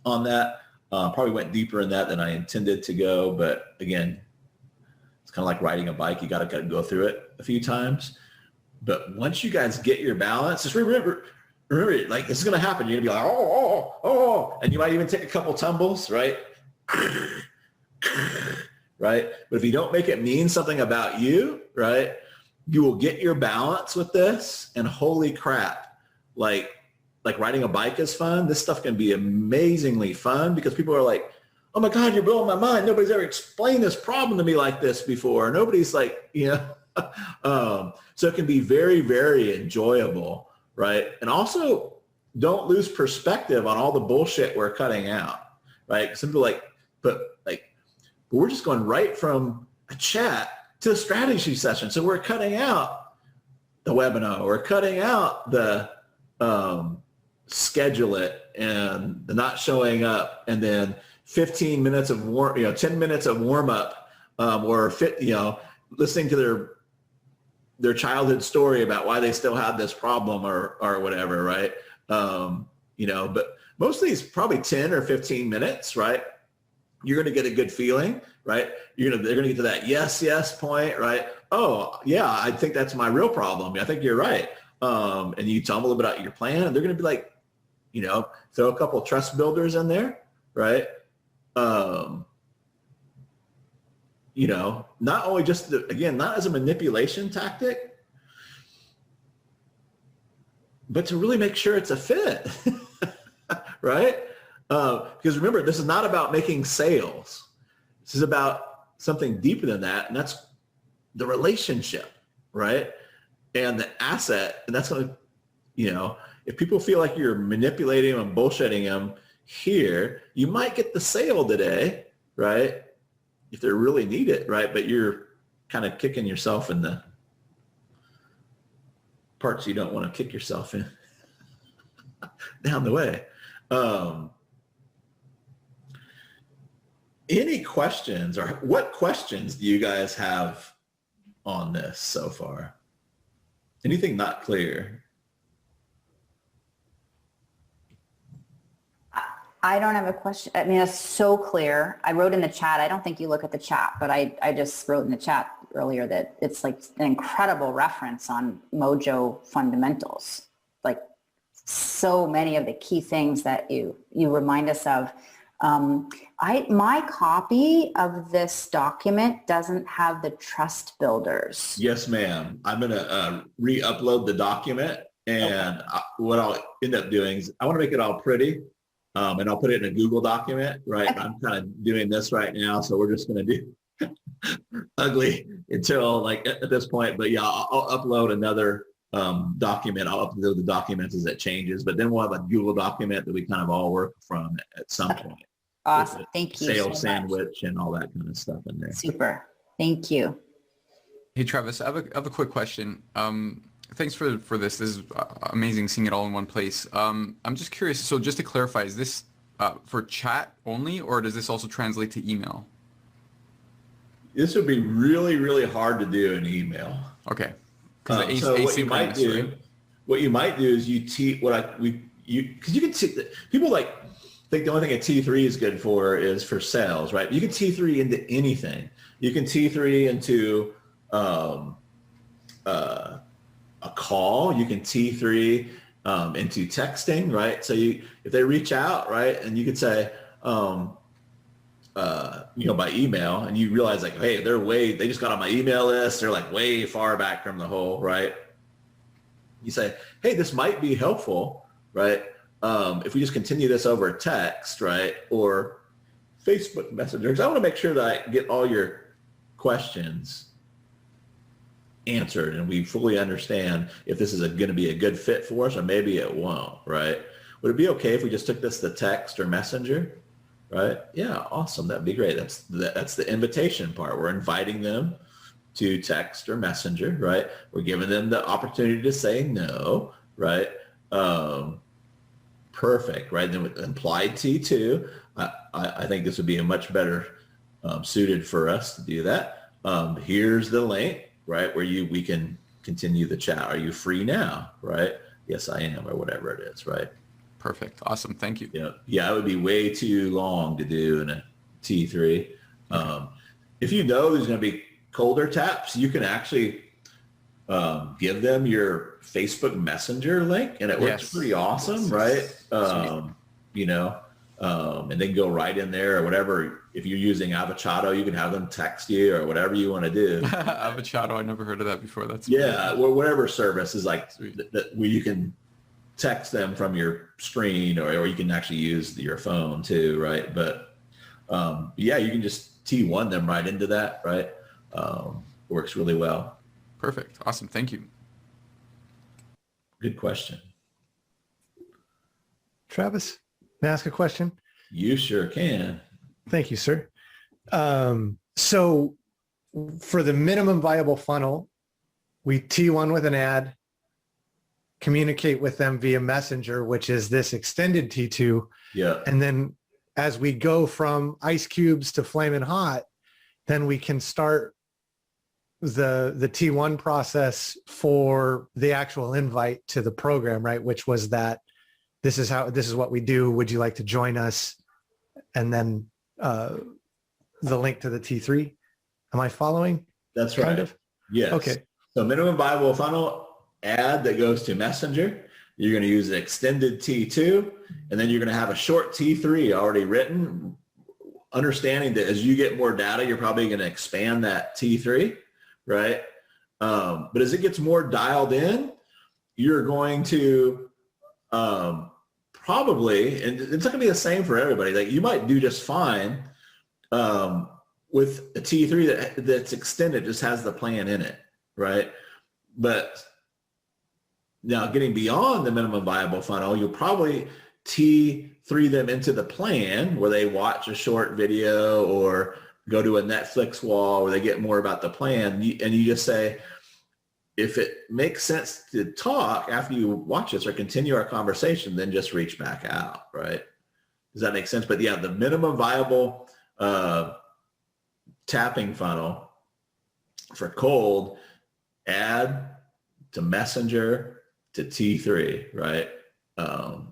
on that. Probably went deeper in that than I intended to go, but again, it's kind of like riding a bike. You got to go through it a few times. But once you guys get your balance, just remember, like this is going to happen. You're going to be like, oh, and you might even take a couple tumbles, right? Right? But if you don't make it mean something about you, right, you will get your balance with this, and holy crap, like riding a bike is fun. This stuff can be amazingly fun because people are like, oh my God, you're blowing my mind. Nobody's ever explained this problem to me like this before. Nobody's like, so it can be very, very enjoyable, right? And also don't lose perspective on all the bullshit we're cutting out, right? Some people but we're just going right from a chat to a strategy session. So we're cutting out the webinar. We're cutting out the schedule it and the not showing up, and then 15 minutes of 10 minutes of warm up, or listening to their childhood story about why they still had this problem or whatever, right? But most of these probably 10 or 15 minutes, right? You're going to get a good feeling, right? They're going to get to that yes point, right? Oh yeah, I think that's my real problem. I think you're right. And you tell them a little bit about your plan, and they're going to be like, throw a couple of trust builders in there, right? Not only just not as a manipulation tactic, but to really make sure it's a fit, right? Because remember, this is not about making sales. This is about something deeper than that, and that's the relationship, right? And the asset, and that's going to, if people feel like you're manipulating them and bullshitting them here, you might get the sale today, right? If they really need it, right? But you're kind of kicking yourself in the parts you don't want to kick yourself in down the way. Any questions, or what questions do you guys have on this so far? Anything not clear? I don't have a question. I mean, it's so clear. I wrote in the chat. I don't think you look at the chat, but I just wrote in the chat earlier that it's like an incredible reference on Mojo fundamentals. Like so many of the key things that you remind us of. My copy of this document doesn't have the trust builders. Yes, ma'am. I'm going to re-upload the document, and what I'll end up doing is I want to make it all pretty. And I'll put it in a Google document, right? Okay. I'm kind of doing this right now, so we're just going to do ugly until at this point. But yeah, I'll upload another document. I'll upload the documents as it changes, but then we'll have a Google document that we kind of all work from at some point. Awesome. Thank you. Sales sandwich and all that kind of stuff in there. Super. Thank you. Hey, Travis, I have a quick question. Thanks for this. This is amazing seeing it all in one place. I'm just curious. So just to clarify, is this for chat only, or does this also translate to email? This would be really, really hard to do in email. Okay. So what you might do, is you because you can see people think the only thing a T3 is good for is for sales, right? You can T3 into anything. You can T3 into a call. You can T3 into texting, right? So if they reach out, right, and you could say, by email, and you realize like, hey, they just got on my email list. They're like way far back from the hole, right? You say, hey, this might be helpful, right? If we just continue this over text, right? Or Facebook Messenger, because I want to make sure that I get all your questions answered and we fully understand if this is going to be a good fit for us or maybe it won't, right? Would it be okay if we just took this to text or messenger, right? Yeah, awesome. That'd be great. That's the invitation part. We're inviting them to text or messenger, right? We're giving them the opportunity to say no, right? Perfect, right? Then with implied T2, I think this would be a much better suited for us to do that. Here's the link, right, where we can continue the chat. Are you free now, right? Yes, I am, or whatever it is, right? Perfect. Awesome. Thank you. Yeah, it would be way too long to do in a T3. If you know there's going to be colder taps, you can actually give them your Facebook Messenger link, and it works pretty awesome, right? And then go right in there or whatever. If you're using Avocado, you can have them text you or whatever you want to do. Avocado, I never heard of that before. That's well, whatever service is like that where you can text them from your screen, or you can actually use your phone too, right? But you can just T1 them right into that, right? Works really well. Perfect. Awesome. Thank you. Good question. Travis, may I ask a question? You sure can. Thank you, sir. So for the minimum viable funnel, we T1 with an ad, communicate with them via Messenger, which is this extended T2. Yeah. And then as we go from ice cubes to flaming hot, then we can start the T1 process for the actual invite to the program, right? Which was that this is what we do. Would you like to join us? And then the link to the T3. Am I following? That's right. Kind of? Yes. Okay. So minimum viable funnel ad that goes to Messenger. You're going to use an extended T2, and then you're going to have a short T3 already written, understanding that as you get more data, you're probably going to expand that T3, right? But as it gets more dialed in, you're going to probably, and it's not going to be the same for everybody. Like you might do just fine with a T3 that's extended, just has the plan in it, right? But now getting beyond the minimum viable funnel, you'll probably T3 them into the plan where they watch a short video or go to a Netflix wall where they get more about the plan. And you just say, if it makes sense to talk after you watch this or continue our conversation, then just reach back out, right? Does that make sense? But yeah, the minimum viable tapping funnel for cold, add to Messenger to T3, right?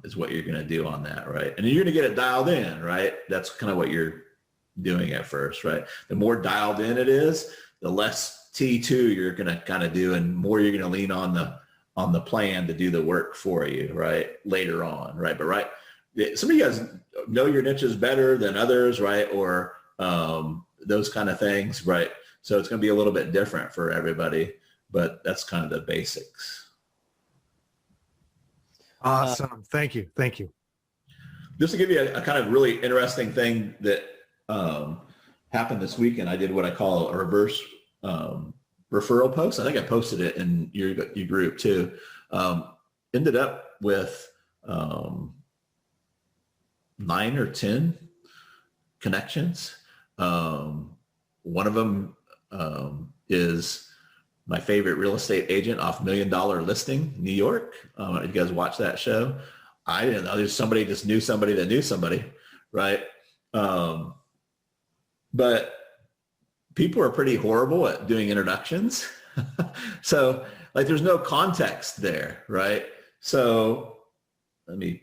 Is what you're going to do on that, right? And you're going to get it dialed in, right? That's kind of what you're doing at first, right? The more dialed in it is, the less T2 you're going to kind of do, and more you're going to lean on the plan to do the work for you, right? Later on, right? But right, some of you guys know your niches better than others, right? Or those kind of things, right? So it's going to be a little bit different for everybody, but that's kind of the basics. Awesome. Thank you. Thank you. Just to give you a kind of really interesting thing that happened this weekend, I did what I call a reverse referral post. I think I posted it in your group too. Ended up with 9 or 10 connections. One of them is my favorite real estate agent off $1 Million Listing, New York. You guys watch that show? I didn't know. There's somebody just knew somebody that knew somebody, right? But people are pretty horrible at doing introductions. So like there's no context there, right? So I'm going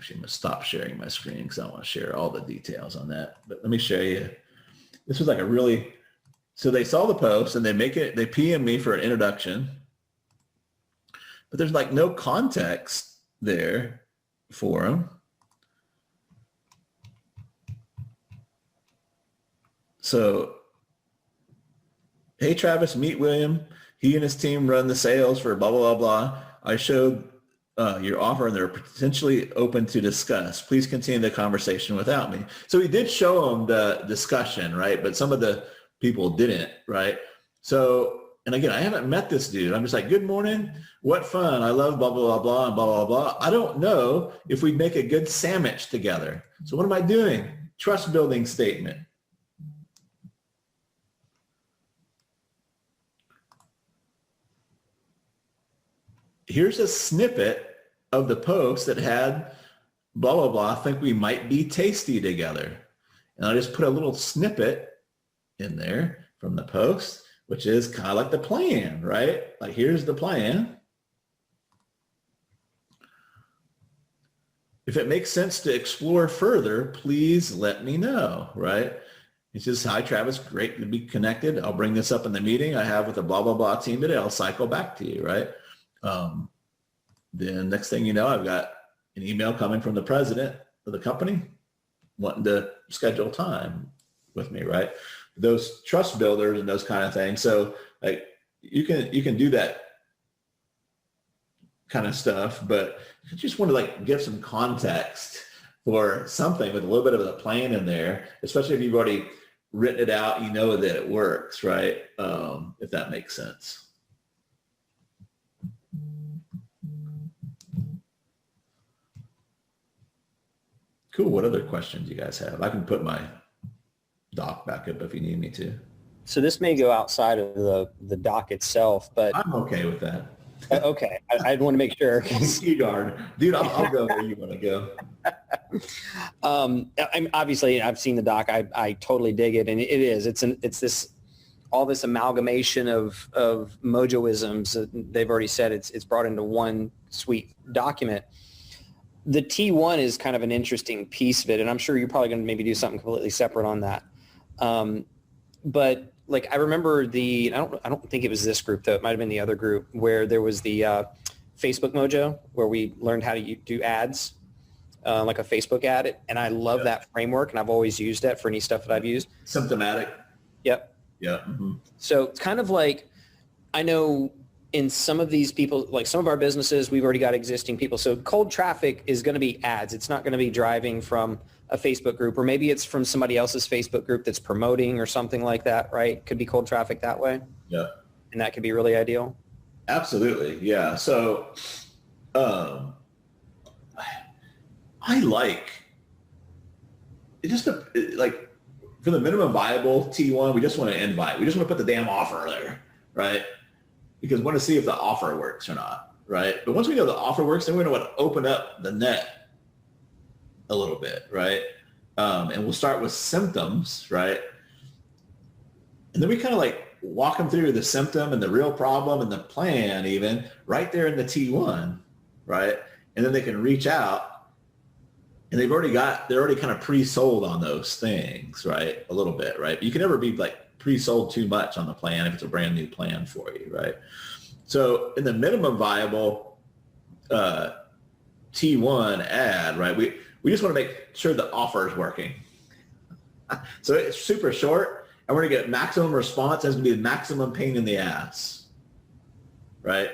to stop sharing my screen because I want to share all the details on that. But let me show you. This was like so they saw the post and they PM me for an introduction, but there's like no context there for them. So, hey, Travis, meet William. He and his team run the sales for blah, blah, blah, blah. I showed your offer and they're potentially open to discuss. Please continue the conversation without me. So we did show them the discussion, right? But some of the people didn't, right? So, and again, I haven't met this dude. I'm just like, good morning. What fun. I love blah, blah, blah, blah, and blah, blah, blah. I don't know if we'd make a good sandwich together. So what am I doing? Trust building statement. Here's a snippet of the post that had blah, blah, blah, think we might be tasty together. And I just put a little snippet in there from the post, which is kind of like the plan, right? Like, here's the plan. If it makes sense to explore further, please let me know, right? He says, hi, Travis, great to be connected. I'll bring this up in the meeting I have with the blah, blah, blah team today. I'll cycle back to you, right? Then next thing you know, I've got an email coming from the president of the company wanting to schedule time with me, right? Those trust builders and those kind of things. So like you can do that kind of stuff, but you just want to like give some context for something with a little bit of a plan in there, especially if you've already written it out, you know that it works, right? If that makes sense. Cool. What other questions you guys have? I can put my doc back up if you need me to. So this may go outside of the doc itself, but I'm okay with that. okay. I want to make sure. Ski guard. Dude, I'll go where you want to go. I'm obviously I've seen the doc. I totally dig it, and it is. It's this all this amalgamation of Mojoisms. They've already said it's brought into one sweet document. The T1 is kind of an interesting piece of it, and I'm sure you're probably going to maybe do something completely separate on that. But like I remember I don't think it was this group though. It might have been the other group where there was the Facebook Mojo where we learned how to do ads, like a Facebook ad, and I love that framework, and I've always used that for any stuff that I've used. Symptomatic. Yep. Yeah. Mm-hmm. So it's kind of like, I know in some of these people, like some of our businesses, we've already got existing people. So cold traffic is going to be ads. It's not going to be driving from a Facebook group, or maybe it's from somebody else's Facebook group that's promoting or something like that, right? Could be cold traffic that way. Yeah. And that could be really ideal. Absolutely. Yeah. So I like it just like for the minimum viable T1, we just want to invite. We just want to put the damn offer there, right? Because we want to see if the offer works or not, right? But once we know the offer works, then we're going to want to open up the net a little bit, right? And we'll start with symptoms, right? And then we kind of like walk them through the symptom and the real problem and the plan even right there in the T1, right? And then they can reach out and they're already kind of pre-sold on those things, right? A little bit, right? You can never be like pre-sold too much on the plan if it's a brand new plan for you, right? So in the minimum viable T1 ad, right, we just want to make sure the offer is working. So it's super short, and we're going to get maximum response. It's going to be the maximum pain in the ass, right?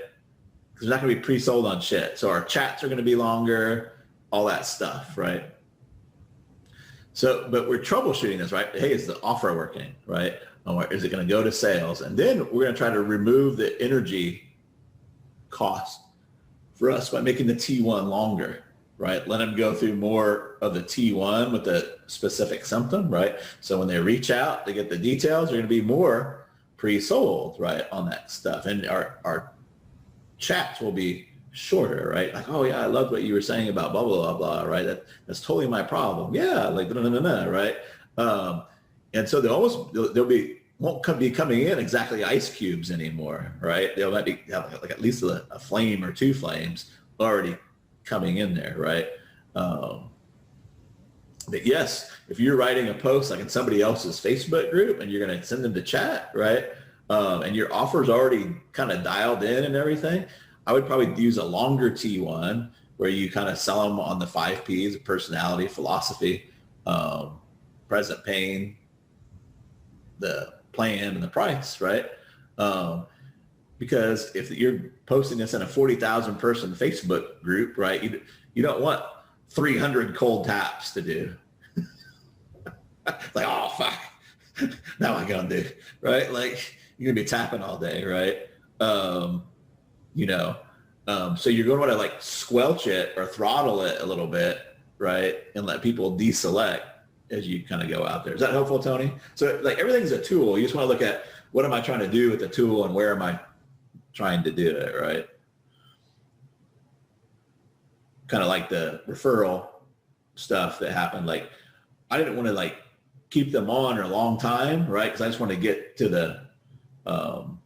Because we're not going to be pre-sold on shit. So our chats are going to be longer, all that stuff, right? So, but we're troubleshooting this, right? Hey, is the offer working, right? Or is it going to go to sales? And then we're going to try to remove the energy cost for us by making the T1 longer, right? Let them go through more of the T1 with the specific symptom, right? So when they reach out, they get the details, they're going to be more pre-sold, right, on that stuff. And our chats will be shorter, right? Like, oh yeah, I loved what you were saying about blah, blah, blah, blah, right? That's totally my problem. Yeah, like, right? And so they'll won't be coming in exactly ice cubes anymore, right? They'll might be have like at least a flame or two flames already coming in there, right? But yes, if you're writing a post like in somebody else's Facebook group and you're going to send them to chat, right? And your offer's already kind of dialed in and everything, I would probably use a longer T1 where you kind of sell them on the 5 Ps of personality, philosophy, present pain, the plan and the price, right? Because if you're posting this in a 40,000 person Facebook group, right, you don't want 300 cold taps to do. Like, oh, fuck. Now I gotta do, right? Like, you're gonna be tapping all day, right? So you're gonna want to like squelch it or throttle it a little bit, right? And let people deselect as you kind of go out there. Is that helpful, Tony? So like everything's a tool. You just want to look at what am I trying to do with the tool and where am I trying to do it, right? Kind of like the referral stuff that happened. Like I didn't want to like keep them on a long time, right? Because I just want to get to the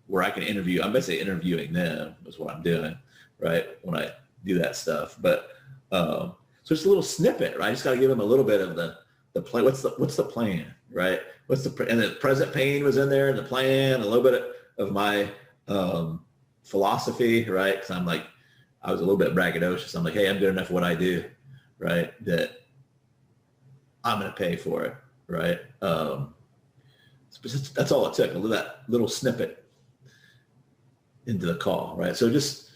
where I can interview. I'm basically interviewing them is what I'm doing, right? When I do that stuff. But so it's a little snippet, right? I just got to give them a little bit of the plan. What's the plan, right? And the present pain was in there, and the plan, a little bit of my philosophy, right? Because I was a little bit braggadocious. I'm like, hey, I'm good enough at what I do, right? That I'm going to pay for it, right? That's all it took, that little snippet into the call, right? So just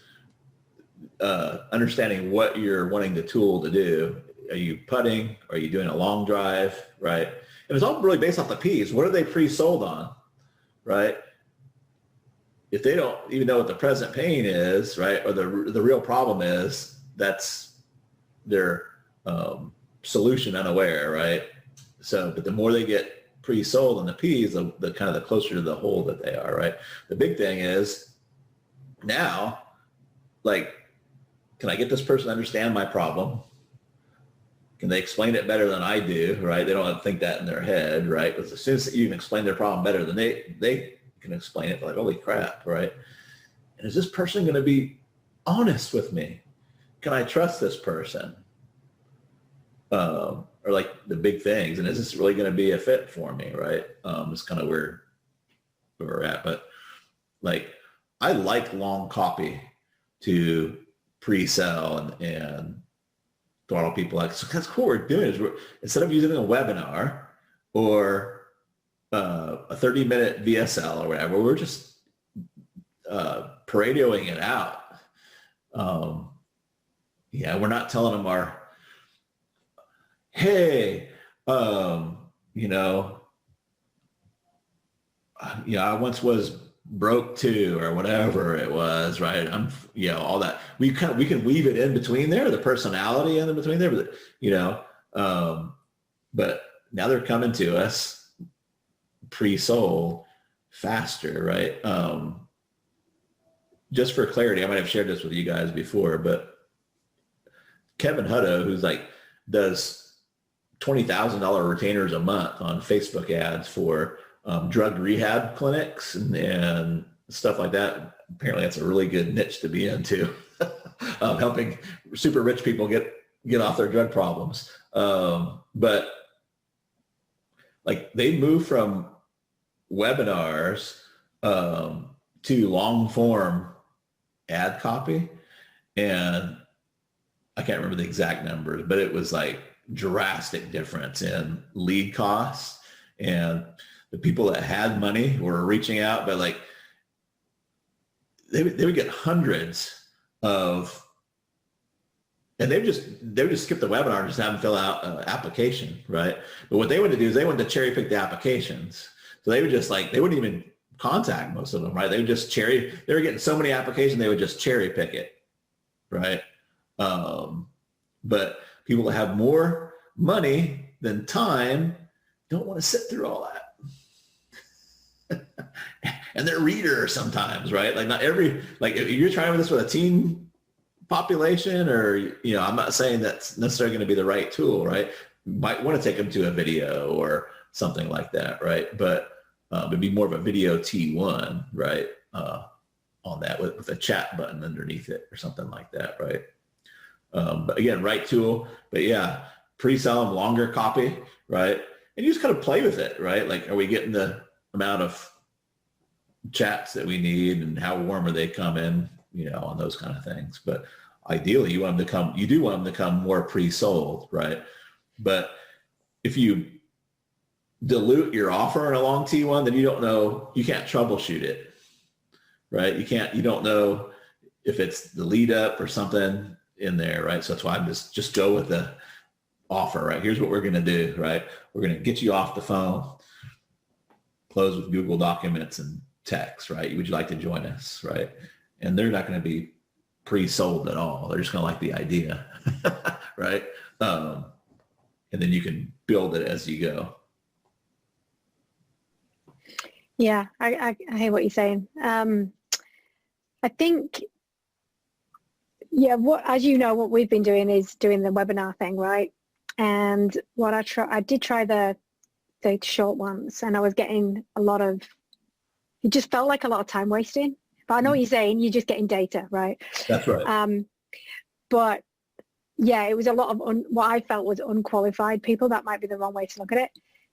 understanding what you're wanting the tool to do. Are you putting? Are you doing a long drive, right? And it's all really based off the P's. What are they pre-sold on, right? If they don't even know what the present pain is, right, or the real problem is, that's their solution unaware, right? So, but the more they get pre-sold on the P's, the kind of the closer to the whole that they are, right? The big thing is now, like, can I get this person to understand my problem? Can they explain it better than I do, right? They don't have to think that in their head, right? Because as soon as you can explain their problem better than they can explain it, they're like, holy crap, right? And is this person going to be honest with me? Can I trust this person? Or like the big things, and is this really going to be a fit for me, right? It's kind of where we're at. But like, I like long copy to pre-sell and throttle people out. So that's cool. We're doing is instead of using a webinar or a 30-minute VSL or whatever, we're just parading it out. We're not telling them hey, I once was broke too, or whatever it was, right? All that. We can weave it in between there, the personality in between there, but now they're coming to us pre-sold faster, right? Just for clarity, I might have shared this with you guys before, but Kevin Hutto, who's like does $20,000 retainers a month on Facebook ads for drug rehab clinics and stuff like that. Apparently that's a really good niche to be into, helping super rich people get off their drug problems. But like they move from webinars to long form ad copy. And I can't remember the exact numbers, but it was like drastic difference in lead costs, and the people that had money were reaching out, but like they would get hundreds of, and they would just skip the webinar and just have them fill out an application, right? But what they wanted to do is they wanted to cherry pick the applications. So they would just like, they wouldn't even contact most of them, right? They would just they were getting so many applications, they would just cherry pick it, right? But people that have more money than time don't want to sit through all that. And they're readers sometimes, right? Like not every, like if you're trying this with a teen population, or, I'm not saying that's necessarily going to be the right tool, right? You might want to take them to a video or something like that, right? But it'd be more of a video T1, right? On that with a chat button underneath it or something like that, right? But again, right tool, but yeah, pre-sell them longer copy, right? And you just kind of play with it, right? Like, are we getting the amount of chats that we need, and how warm are they coming, on those kind of things. But ideally you want them to come more pre-sold, right? But if you dilute your offer in a long T1, then you don't know, you can't troubleshoot it, right? You don't know if it's the lead up or something in there, right? So that's why I'm just go with the offer, right? Here's what we're going to do, right? We're going to get you off the phone, close with Google Documents and text, right? Would you like to join us, right? And they're not going to be pre-sold at all. They're just going to like the idea, right? And then you can build it as you go. Yeah, I hear what you're saying. I think, yeah, as you know, what we've been doing is doing the webinar thing, right? And what I did try the short ones, and I was getting a lot of, it just felt like a lot of time wasting. But I know what you're saying, you're just getting data, right? That's right. But yeah, it was a lot of what I felt was unqualified people. That might be the wrong way to look at it.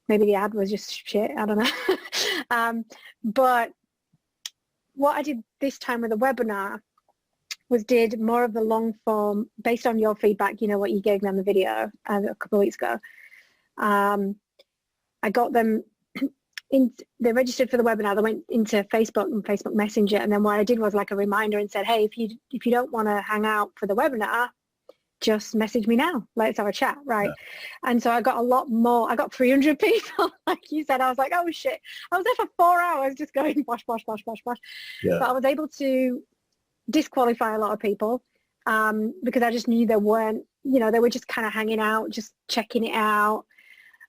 Maybe the ad was just shit. I don't know. But what I did this time with the webinar was did more of the long form based on your feedback, you know, what you gave me on the video a couple of weeks ago. I got them they registered for the webinar. They went into Facebook and Facebook Messenger. And then what I did was like a reminder and said, hey, if you don't want to hang out for the webinar, just message me now. Let's have a chat, right? Yeah. And so I got a lot more. I got 300 people, like you said. I was like, oh shit. I was there for 4 hours just going bosh, bosh, bosh, bosh, bosh. Yeah. But I was able to disqualify a lot of people because I just knew they weren't, you know, they were just kind of hanging out, just checking it out.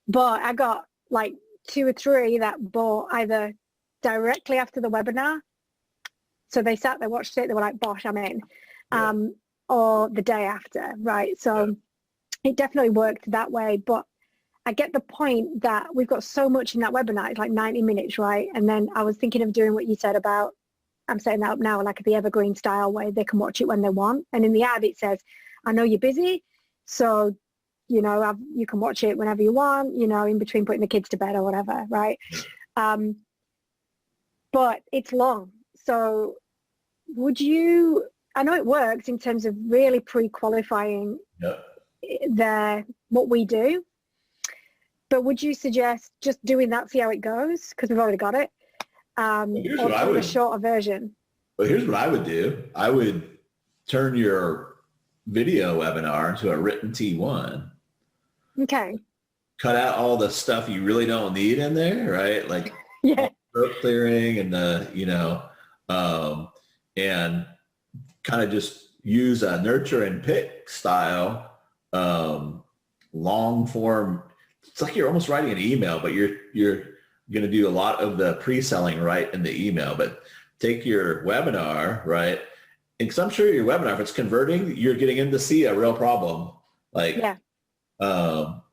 But I got like 2 or 3 that bought either directly after the webinar. So they sat, they watched it, they were like, bosh, I'm in. Yeah. Or the day after, right? So it definitely worked that way. But I get the point that we've got so much in that webinar. It's like 90 minutes, right? And then I was thinking of doing what you said about, I'm setting that up now, like the evergreen style where they can watch it when they want. And in the ad, it says, I know you're busy, so, you know, you can watch it whenever you want, you know, in between putting the kids to bed or whatever, right? But it's long. So would you, I know it works in terms of really pre-qualifying what we do, but would you suggest just doing that, see how it goes? Because we've already got it. Or do a shorter version. Well, here's what I would do. I would turn your video webinar into a written T1. Okay. Cut out all the stuff you really don't need in there, right? Like throat clearing and the, you know, and kind of just use a nurture and pick style, long form. It's like you're almost writing an email, but you're going to do a lot of the pre-selling right in the email. But take your webinar, right? And because I'm sure your webinar, if it's converting, you're getting in to see a real problem. Like,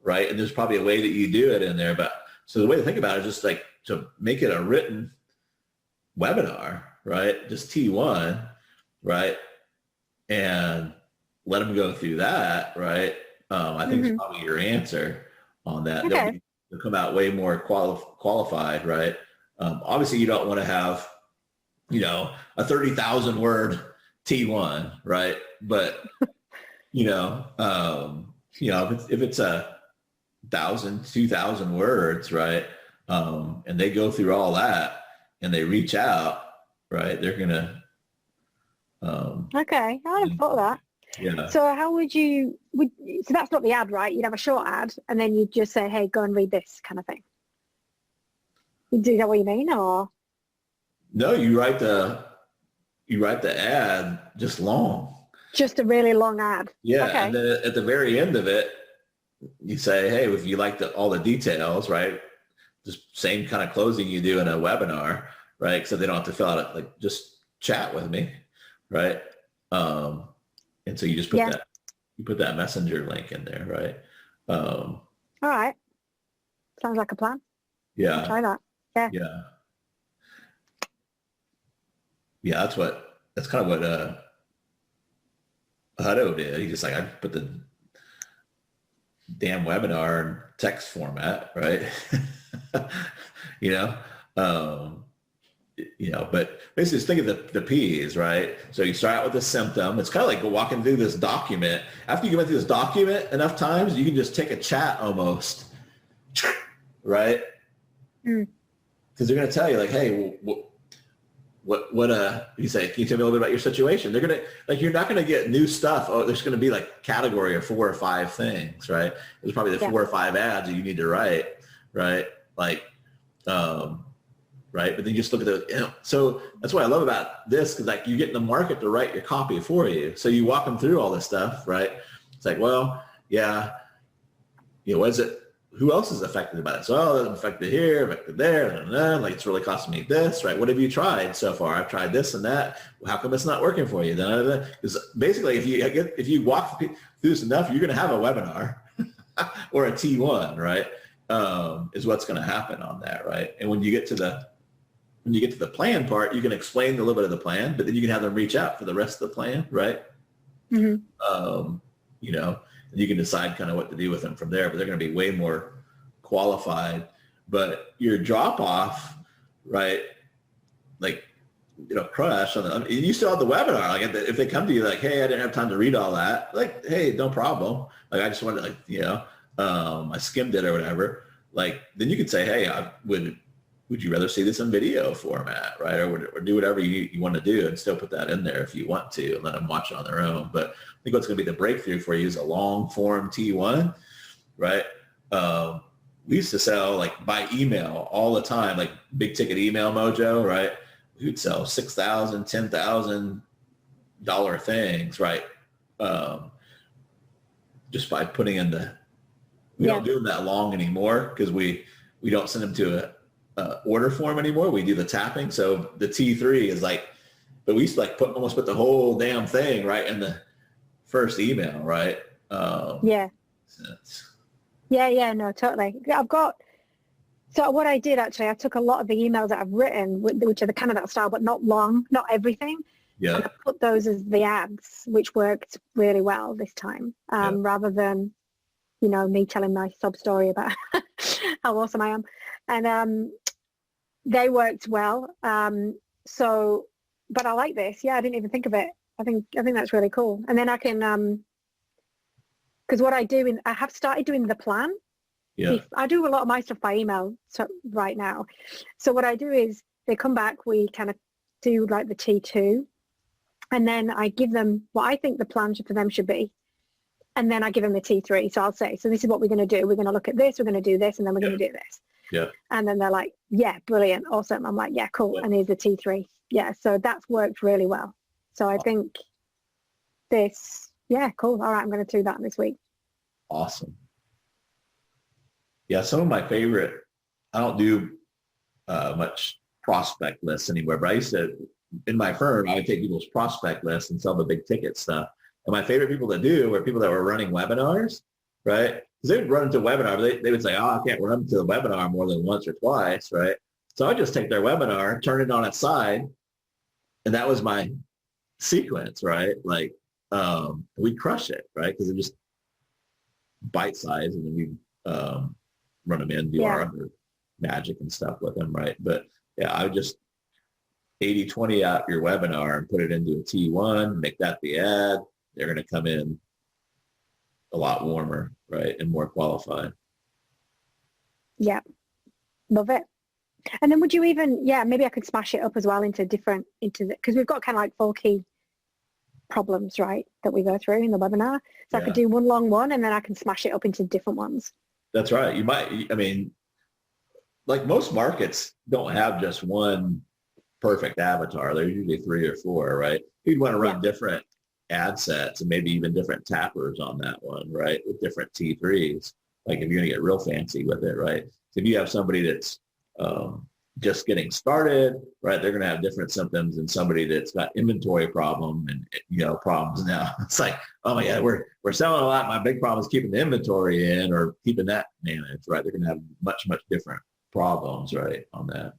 right? And there's probably a way that you do it in there. But so the way to think about it is just like to make it a written webinar, right? Just T1, right? And let them go through that, right? I think it's probably your answer on that. Okay. They'll come out way more qualified, right? Obviously, you don't want to have, you know, a 30,000 word T1, right? But you know, if it's 1,000, 2,000 words, right? And they go through all that and they reach out, right? They're gonna. Okay, I hadn't thought of that. Yeah. So how would so that's not the ad, right? You'd have a short ad and then you'd just say, hey, go and read this kind of thing. Is that what you mean, or? No, you write the ad just long. Just a really long ad. Yeah, okay. And then at the very end of it, you say, hey, if you like all the details, right? Just same kind of closing you do in a webinar, right? So they don't have to fill out it, like just chat with me, right? And so you just put that messenger link in there, right? All right. Sounds like a plan. Yeah. I'll try that. Yeah. Yeah. Yeah, that's kind of what Hutto did. He just like, I put the damn webinar in text format, right? But basically just think of the P's, right? So you start out with a symptom. It's kind of like walking through this document. After you get through this document enough times, you can just take a chat almost, right? Mm. Because they're going to tell you like, hey, you say, can you tell me a little bit about your situation? They're going to, like, you're not going to get new stuff. Oh, there's going to be like category of 4 or 5 things, right? There's probably the 4 or 5 ads that you need to write, right? Like, right. But then you just look at the, so that's what I love about this. Cause like you get in the market to write your copy for you. So you walk them through all this stuff, right? It's like, well, yeah, what is it? Who else is affected by it? So, I'm affected here, affected there, like it's really costing me this, right? What have you tried so far? I've tried this and that. How come it's not working for you? Because basically, if you walk through this enough, you're going to have a webinar or a T1, right? Is what's going to happen on that, right? And when you get to the plan part, you can explain a little bit of the plan, but then you can have them reach out for the rest of the plan, right? Mm-hmm. And you can decide kind of what to do with them from there, but they're going to be way more qualified. But your drop off, right? Like, crush on and you still have the webinar. Like if they come to you like, hey, I didn't have time to read all that. Like, hey, no problem. Like I just wanted I skimmed it or whatever. Like then you could say, hey, would you rather see this in video format, right? Or do whatever you want to do and still put that in there if you want to and let them watch it on their own. But I think what's going to be the breakthrough for you is a long form T1, right? We used to sell like by email all the time, like big ticket email mojo, right? We would sell $6,000, $10,000 things, right? Just by putting in we don't do them that long anymore because we don't send them to a order form anymore. We do the tapping. So the T3 is like, but we used to like almost put the whole damn thing right in the first email, right? Yeah, no, totally. So what I did actually, I took a lot of the emails that I've written, which are the kind of that style, but not long, not everything. Yeah. And I put those as the ads, which worked really well this time, rather than, me telling my sub story about how awesome I am. And they worked well. But I like this. Yeah, I didn't even think of it. I think that's really cool. And then I can, because what I do, I have started doing the plan. Yeah. I do a lot of my stuff by email right now. So what I do is they come back, we kind of do like the T2, and then I give them what I think the plan for them should be. And then I give them the T3. So I'll say, so this is what we're going to do. We're going to look at this, we're going to do this, and then we're going to do this. Yeah. And then they're like, yeah, brilliant, awesome. I'm like, yeah, cool. Yeah. And here's the T3. Yeah, so that's worked really well. So I think this, yeah, cool. All right, I'm going to do that this week. Awesome. Yeah, some of my favorite, I don't do much prospect lists anymore, but I used to, in my firm, I would take people's prospect lists and sell the big ticket stuff. And my favorite people to do were people that were running webinars, right? Because they would run into a webinar, but they would say, oh, I can't run into the webinar more than once or twice, right? So I just take their webinar, turn it on its side, and that was my sequence, right? Like, we crush it, right? Because they're just bite size, and then we run them in, do our other magic and stuff with them, right? But yeah, I would just 80-20 out your webinar and put it into a T1, make that the ad. They're going to come in a lot warmer, right? And more qualified. Yeah, love it. And then would you even, maybe I could smash it up as well into because we've got kind of like 4 key problems, right, that we go through in the webinar. So I could do one long one, and then I can smash it up into different ones. That's right. You might, I mean, like most markets don't have just one perfect avatar. There's usually 3 or 4, right? You'd want to run different ad sets and maybe even different tappers on that one, right? With different T3s, like if you're going to get real fancy with it, right? So if you have somebody that's just getting started, right, they're going to have different symptoms than somebody that's got inventory problem and, problems now. It's like, oh my God, we're selling a lot. My big problem is keeping the inventory in or keeping that managed, right? They're going to have much, much different problems, right, on that.